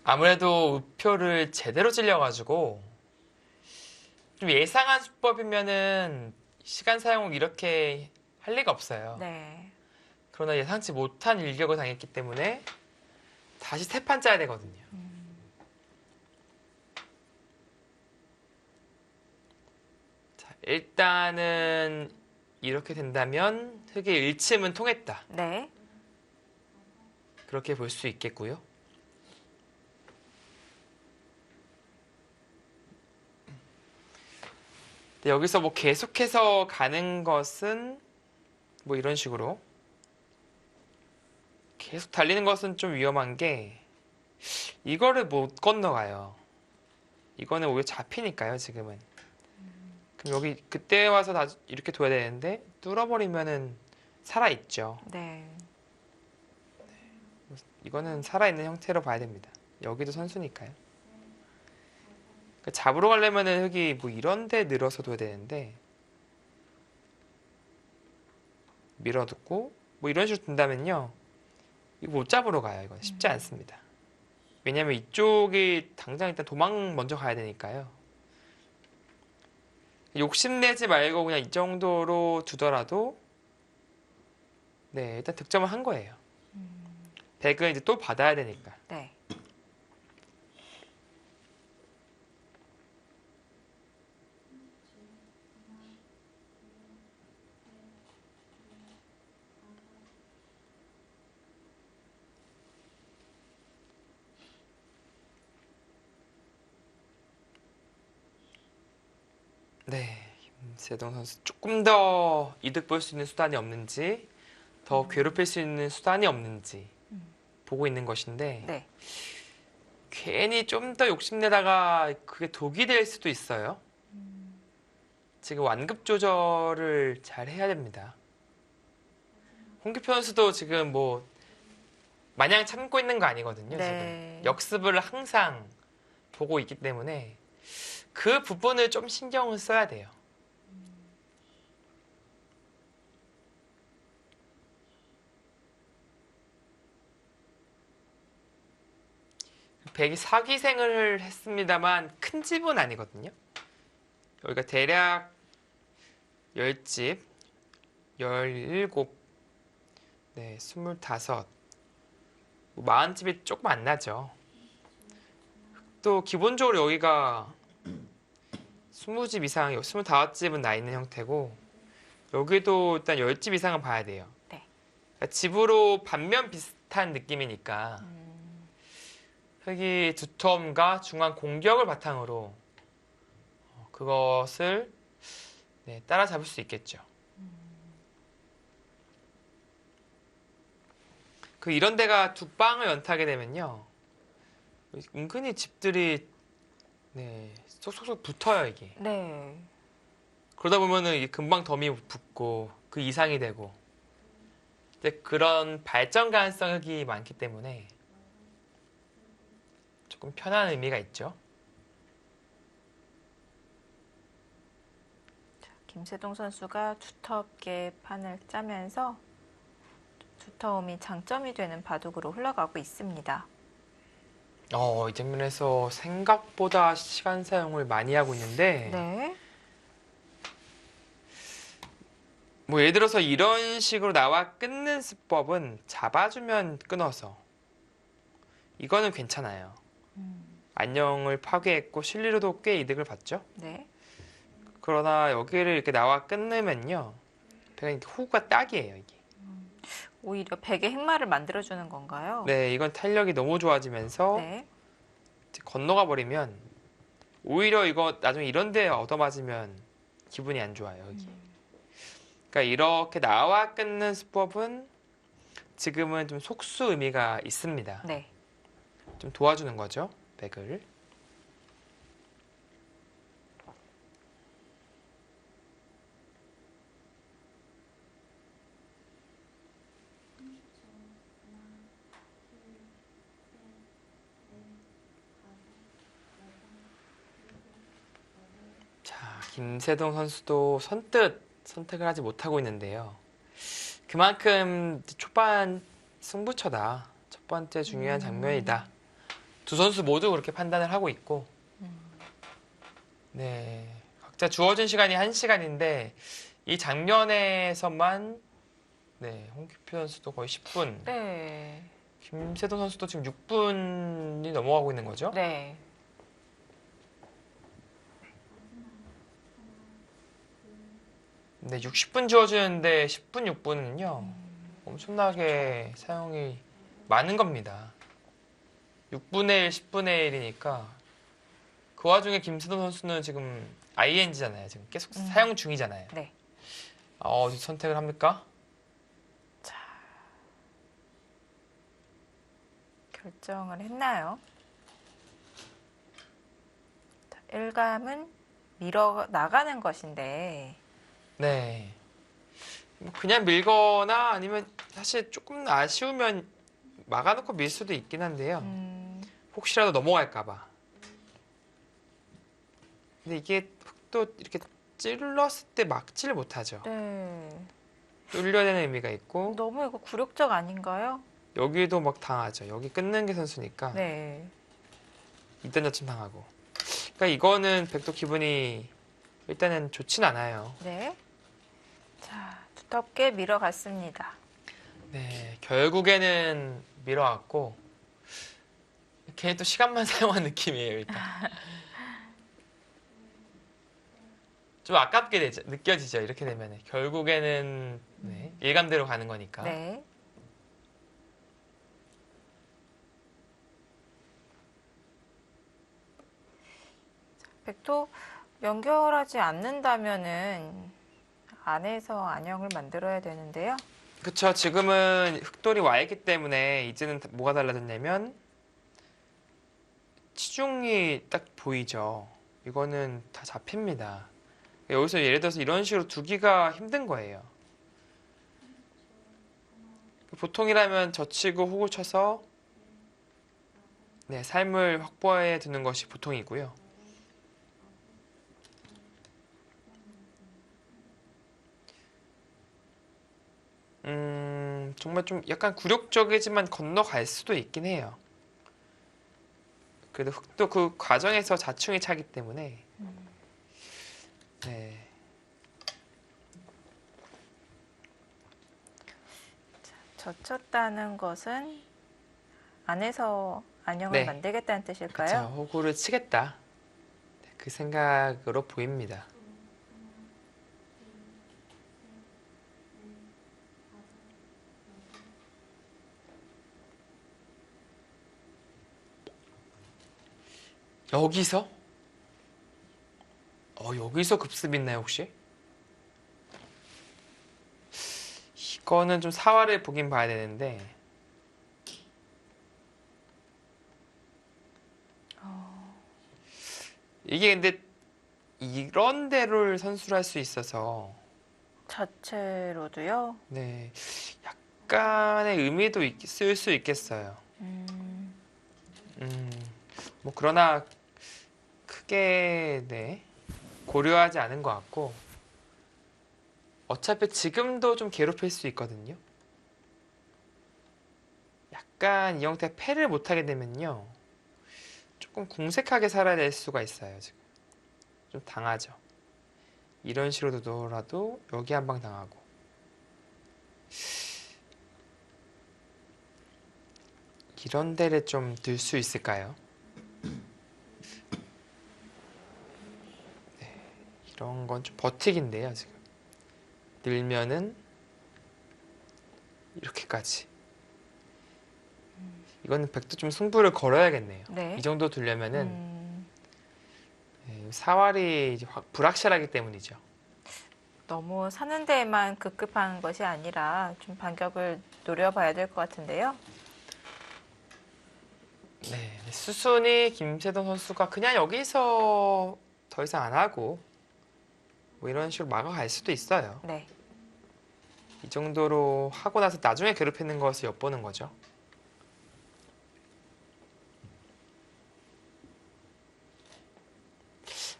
아무래도 우표를 제대로 찔려가지고 좀 예상한 수법이면은 시간 사용을 이렇게 할 리가 없어요. 네. 그러나 예상치 못한 일격을 당했기 때문에 다시 세 판 짜야 되거든요. 자, 일단은 이렇게 된다면 흙의 일침은 통했다. 네. 그렇게 볼 수 있겠고요. 여기서 뭐 계속해서 가는 것은 뭐 이런 식으로 계속 달리는 것은 좀 위험한 게 이거를 못 건너가요. 이거는 오히려 잡히니까요, 지금은. 그럼 여기 그때 와서 다 이렇게 둬야 되는데 뚫어버리면은 살아있죠. 네. 이거는 살아있는 형태로 봐야 됩니다. 여기도 선수니까요. 그러니까 잡으러 가려면은 흙이 뭐 이런 데 늘어서 둬야 되는데 밀어두고 뭐 이런 식으로 둔다면요. 이거 못 잡으러 가요. 이건 쉽지 않습니다. 왜냐면 이쪽이 당장 일단 도망 먼저 가야 되니까요. 욕심내지 말고 그냥 이 정도로 두더라도 네, 일단 득점을 한 거예요. 100은 이제 또 받아야 되니까. 네. 네, 김세동 선수 조금 더 이득 볼 수 있는 수단이 없는지, 더 괴롭힐 수 있는 수단이 없는지 보고 있는 것인데 네. 괜히 좀 더 욕심내다가 그게 독이 될 수도 있어요. 지금 완급 조절을 잘 해야 됩니다. 홍기표 선수도 지금 뭐 마냥 참고 있는 거 아니거든요. 네. 지금 역습을 항상 보고 있기 때문에 그 부분을 좀 신경을 써야 돼요. 백이 사기생을 했습니다만 큰 집은 아니거든요. 여기가 대략 10집, 17, 네, 25, 40집이 조금 안 나죠. 또 기본적으로 여기가 20집 이상, 25집은 나 있는 형태고 여기도 일단 10집 이상은 봐야 돼요. 네. 그러니까 집으로 반면 비슷한 느낌이니까 흑이 두텀과 중앙 공격을 바탕으로 그것을 네, 따라잡을 수 있겠죠. 그 이런 데가 두 방을 연타하게 되면요. 은근히 집들이 네, 쏙쏙쏙 붙어요, 이게. 네. 그러다 보면은 이게 금방 덤이 붙고 그 이상이 되고. 근데 그런 발전 가능성이 많기 때문에 조금 편한 의미가 있죠. 김세동 선수가 두텁게 판을 짜면서 두터움이 장점이 되는 바둑으로 흘러가고 있습니다. 이 장면에서 생각보다 시간 사용을 많이 하고 있는데 네. 뭐 예를 들어서 이런 식으로 나와 끊는 수법은 잡아주면 끊어서 이거는 괜찮아요. 안녕을 파괴했고 실리로도 꽤 이득을 봤죠. 네. 그러나 여기를 이렇게 나와 끊으면요. 배가 호구가 딱이에요, 이게. 오히려 백의 행마를 만들어주는 건가요? 네, 이건 탄력이 너무 좋아지면서 네. 건너가 버리면 오히려 이거 나중에 이런 데 얻어맞으면 기분이 안 좋아요, 여기. 그러니까 이렇게 나와 끊는 수법은 지금은 좀 속수 의미가 있습니다. 네. 좀 도와주는 거죠, 백을. 자, 김세동 선수도 선뜻 선택을 하지 못하고 있는데요. 그만큼 초반 승부처다. 첫 번째 중요한 장면이다. 두 선수 모두 그렇게 판단을 하고 있고, 네, 각자 주어진 시간이 1시간인데 이 장면에서만 네, 홍기표 선수도 거의 10분, 네. 김세동 선수도 지금 6분이 넘어가고 있는 거죠. 네. 네, 60분 주어지는데 10분, 6분은요 엄청나게 사용이 많은 겁니다. 6분의 1, 10분의 1이니까 그 와중에 김세동 선수는 지금 ING잖아요. 지금 계속 사용 중이잖아요. 네. 어디 선택을 합니까? 결정을 했나요? 자, 일감은 밀어 나가는 것인데, 네. 뭐 그냥 밀거나 아니면 사실 조금 아쉬우면 막아놓고 밀 수도 있긴 한데요. 혹시라도 넘어갈까봐. 근데 이게 또 이렇게 찔렀을 때 막지를 못하죠. 네. 뚫려야 되는 의미가 있고 너무 이거 굴욕적 아닌가요? 여기도 막 당하죠. 여기 끊는 게 선수니까 네. 이단 자침 당하고. 그러니까 이거는 백도 기분이 일단은 좋진 않아요. 네. 자, 두텁게 밀어갔습니다. 네, 결국에는 밀어왔고 걔 또 시간만 사용한 느낌이에요 일단. 좀 아깝게 느껴지죠 이렇게 되면 결국에는 네, 일감대로 가는 거니까. 네. 백도 연결하지 않는다면은 안에서 안형을 만들어야 되는데요. 그쵸. 지금은 흑돌이 와 있기 때문에 이제는 뭐가 달라졌냐면 치중이 딱 보이죠. 이거는 다 잡힙니다. 여기서 예를 들어서 이런 식으로 두기가 힘든 거예요. 보통이라면 젖히고 훅을 쳐서 네, 삶을 확보해 두는 것이 보통이고요. 정말 좀 약간 굴욕적이지만 건너갈 수도 있긴 해요. 그래도 흙도 그 과정에서 자충이 차기 때문에 네. 젖혔다는 것은 안에서 안형을 네. 만들겠다는 그쵸. 뜻일까요? 호구를 치겠다. 네, 그 생각으로 보입니다. 여기서? 여기서 급습 있나요, 혹시? 이거는 좀 사활을 보긴 봐야 되는데. 이게 근데 이런 데를 선수를 할 수 있어서 자체로도요. 네, 약간의 의미도 있을 수 있겠어요. 음, 음, 뭐 그러나 크게 네, 고려하지 않은 것 같고 어차피 지금도 좀 괴롭힐 수 있거든요. 약간 이 형태 패를 못하게 되면요. 조금 궁색하게 살아낼 수가 있어요. 지금 좀 당하죠. 이런 식으로 두더라도 여기 한 방 당하고 이런 데를 좀 들 수 있을까요? 이런 건 좀 버티기인데요. 지금 늘면은 이렇게까지. 이거는 백도 좀 승부를 걸어야겠네요. 네. 이 정도 두려면은 음, 사활이 이제 불확실하기 때문이죠. 너무 사는 데에만 급급한 것이 아니라 좀 반격을 노려봐야 될 것 같은데요. 네, 수순이 김세동 선수가 그냥 여기서 더 이상 안 하고 뭐 이런 식으로 막아갈 수도 있어요. 네. 이 정도로 하고 나서 나중에 괴롭히는 것을 엿보는 거죠.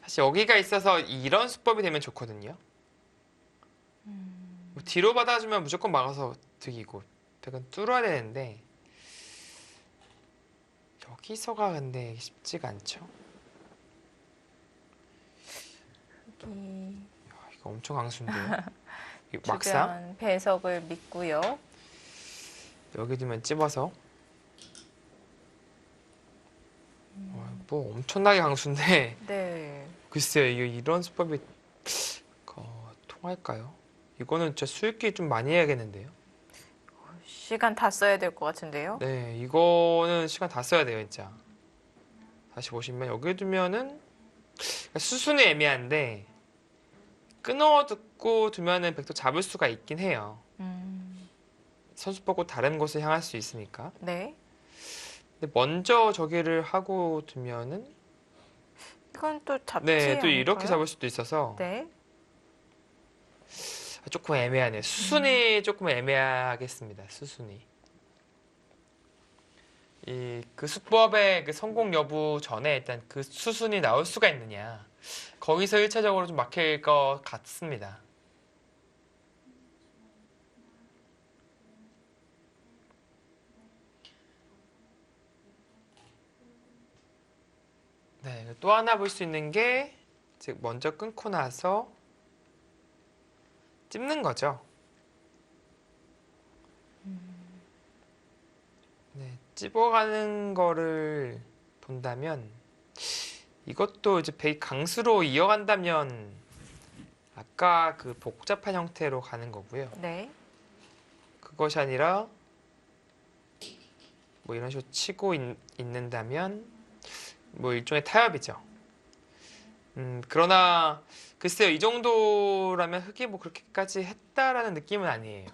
사실 여기가 있어서 이런 수법이 되면 좋거든요. 뭐 뒤로 받아주면 무조건 막아서 득이고 백은 뚫어야 되는데 여기서가 근데 쉽지가 않죠. 이 이거 엄청 강수인데요. 이거 막상 주변 배석을 믿고요. 여기 두면 찝어서 뭐 엄청나게 강수인데 네. 글쎄요 이런 수법이 통할까요? 이거는 진짜 수익기 좀 많이 해야겠는데요. 시간 다 써야 될 것 같은데요. 네, 이거는 시간 다 써야 돼요, 진짜. 다시 보시면 여기 두면은 수순이 애매한데 끊어 듣고 두면은 백도 잡을 수가 있긴 해요. 선수 뽑고 다른 곳을 향할 수 있으니까. 네. 근데 먼저 저기를 하고 두면은 이건 또 잡지 네, 또 이렇게 않을까요? 잡을 수도 있어서 네. 조금 애매하네요. 수순이 조금 애매하겠습니다. 수순이. 그 수법의 그 성공 여부 전에 일단 그 수순이 나올 수가 있느냐. 거기서 1차적으로 좀 막힐 것 같습니다. 네, 또 하나 볼 수 있는 게, 즉, 먼저 끊고 나서 찝는 거죠. 네, 찝어가는 거를 본다면, 이것도 이제 베이 강수로 이어간다면, 아까 그 복잡한 형태로 가는 거고요. 네. 그것이 아니라, 뭐 이런 식으로 치고 있는다면, 뭐 일종의 타협이죠. 그러나 글쎄요, 이 정도라면 흑이 뭐 그렇게까지 했다라는 느낌은 아니에요.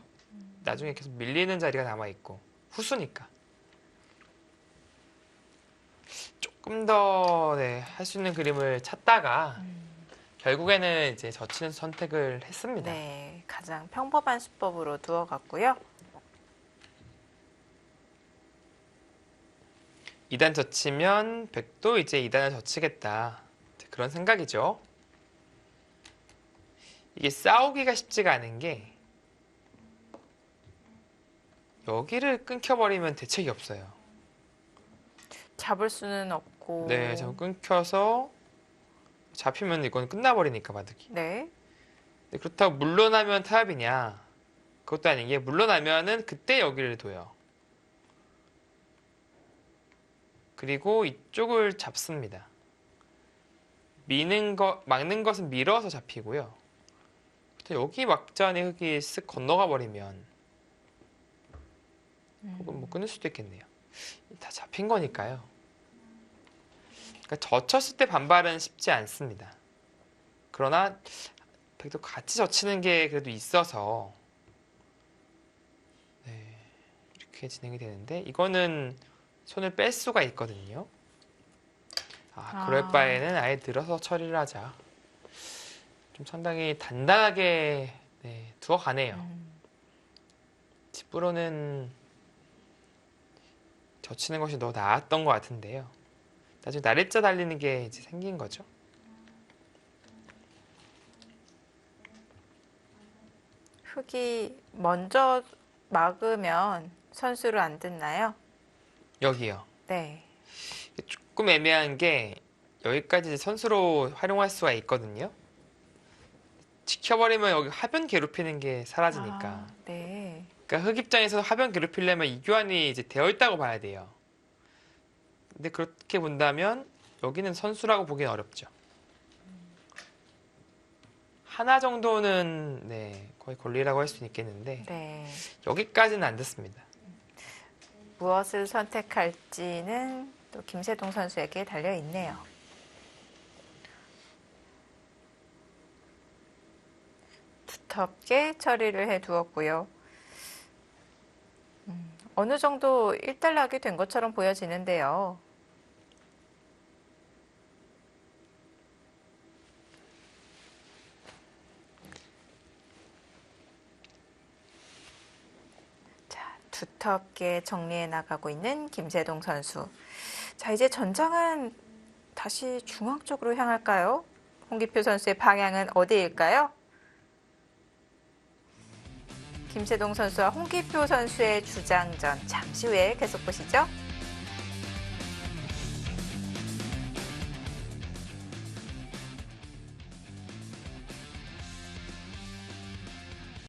나중에 계속 밀리는 자리가 남아있고 후수니까 조금 더 할 수 있는 그림을 찾다가 결국에는 이제 젖히는 선택을 했습니다. 네, 가장 평범한 수법으로 두어갔고요. 2단 젖히면 백도 이제 2단을 젖히겠다. 그런 생각이죠. 이게 싸우기가 쉽지가 않은 게 여기를 끊겨버리면 대책이 없어요. 잡을 수는 없고. 네, 좀 끊겨서 잡히면 이건 끝나버리니까 바둑이. 네. 근데 그렇다고 물러나면 타협이냐? 그것도 아닌 게 물러나면은 그때 여기를 둬요. 그리고 이쪽을 잡습니다. 막는 것은 밀어서 잡히고요. 여기 막전에 흑이 쓱 건너가 버리면 혹은 뭐 끊을 수도 있겠네요. 다 잡힌 거니까요. 그러니까 젖혔을 때 반발은 쉽지 않습니다. 그러나 백도 같이 젖히는 게 그래도 있어서 이렇게 진행이 되는데 이거는 손을 뺄 수가 있거든요. 그럴 바에는 아예 늘어서 처리를 하자. 좀 상당히 단단하게 두어가네요. 집으로는 젖히는 것이 더 나았던 것 같은데요. 나중에 나래자 달리는 게 이제 생긴 거죠. 흑이 먼저 막으면 선수를 안 듣나요? 여기요. 네. 조금 애매한 게 여기까지 이제 선수로 활용할 수가 있거든요. 지켜버리면 여기 하변 괴롭히는 게 사라지니까. 네. 그러니까 흑 입장에서 하변 괴롭히려면 이 교환이 이제 되어 있다고 봐야 돼요. 근데 그렇게 본다면 여기는 선수라고 보기는 어렵죠. 하나 정도는 거의 권리라고 할 수 있겠는데 네. 여기까지는 안 됐습니다. 무엇을 선택할지는 또 김세동 선수에게 달려 있네요. 두텁게 처리를 해 두었고요. 어느 정도 일단락이 된 것처럼 보여지는데요. 자, 두텁게 정리해 나가고 있는 김세동 선수. 자, 이제 전장은 다시 중앙 쪽으로 향할까요? 홍기표 선수의 방향은 어디일까요? 김세동 선수와 홍기표 선수의 주장전 잠시 후에 계속 보시죠.